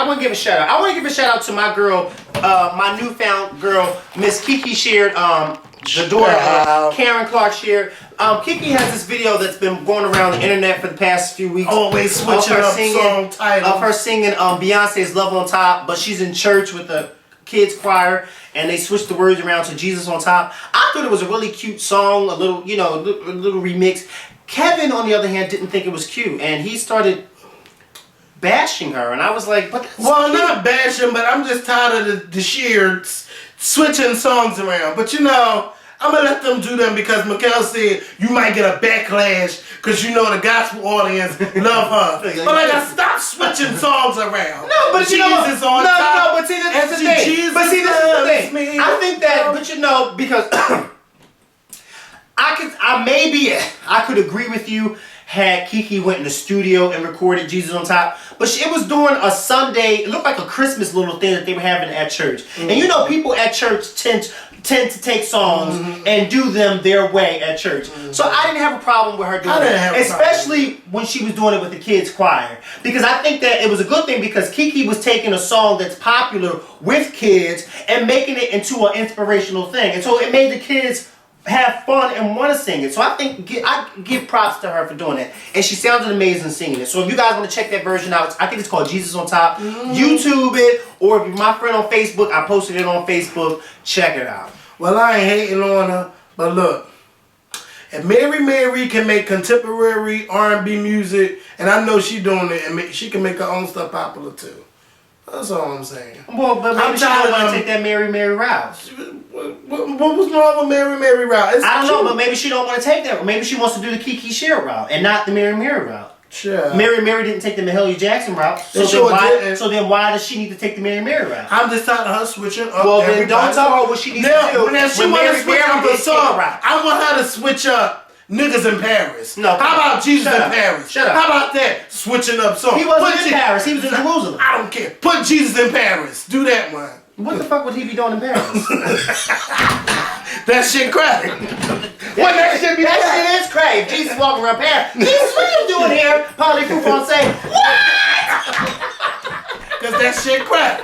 want to give a shout out. I want to give a shout out to my girl, my newfound girl, Miss Kiki shared. The daughter, Karen Clark shared. Kiki has this video that's been going around the internet for the past few weeks. Always switching up song titles. Of her singing Beyonce's "Love on Top," but she's in church with the kids choir, and they switched the words around to "Jesus on Top." I thought it was a really cute song, a little remix. Kevin, on the other hand, didn't think it was cute, and he started bashing her, and I was like, "But that's well, cute." Not bashing, but I'm just tired of the sheer switching songs around. But you know, I'm gonna let them do them because Mikkel said you might get a backlash because you know the gospel audience love her. But like, stop switching songs around. No, but Jesus on top. but see, this is the thing. But see, this is the thing. I think that, but you know, because I could agree with you had Kiki went in the studio and recorded Jesus on Top, but it was doing a Sunday, it looked like a Christmas little thing that they were having at church. And you know, people at church tend to take songs and do them their way at church. So I didn't have a problem with her doing it, especially when she was doing it with the kids choir, because I think that it was a good thing because Kiki was taking a song that's popular with kids and making it into an inspirational thing, and so it made the kids have fun and want to sing it. So I think I give props to her for doing it, and she sounded amazing singing it. So if you guys want to check that version out, I think it's called Jesus on Top. YouTube it, or if you're my friend on Facebook, I posted it on Facebook. Check it out. Well, I ain't hating on her, but look, if Mary can make contemporary R&B music, and I know she doing it, and she can make her own stuff popular too. That's all I'm saying. Well, but maybe she don't want to take that Mary route. What was wrong with Mary route? I don't know, but maybe she don't want to take that. Maybe she wants to do the Kiki Shear route and not the Mary route. Sure. Mary didn't take the Mahalia Jackson route. So then why does she need to take the Mary route? I'm just tired of her switching up. Well, then don't tell her what she needs to do. When she want to switch up a song, I want her to switch up Niggas in Paris. No. How about Jesus in Paris? Shut up. How about that? Switching up songs. He wasn't in Paris. He was in Jerusalem. I don't care. Put Jesus in Paris. Do that one. What the fuck would he be doing in Paris? That shit crack. What that shit be? That shit is crazy. Jesus walking around Paris. Jesus, what are you doing here? Parlez-vous français? What? Cause that shit crack.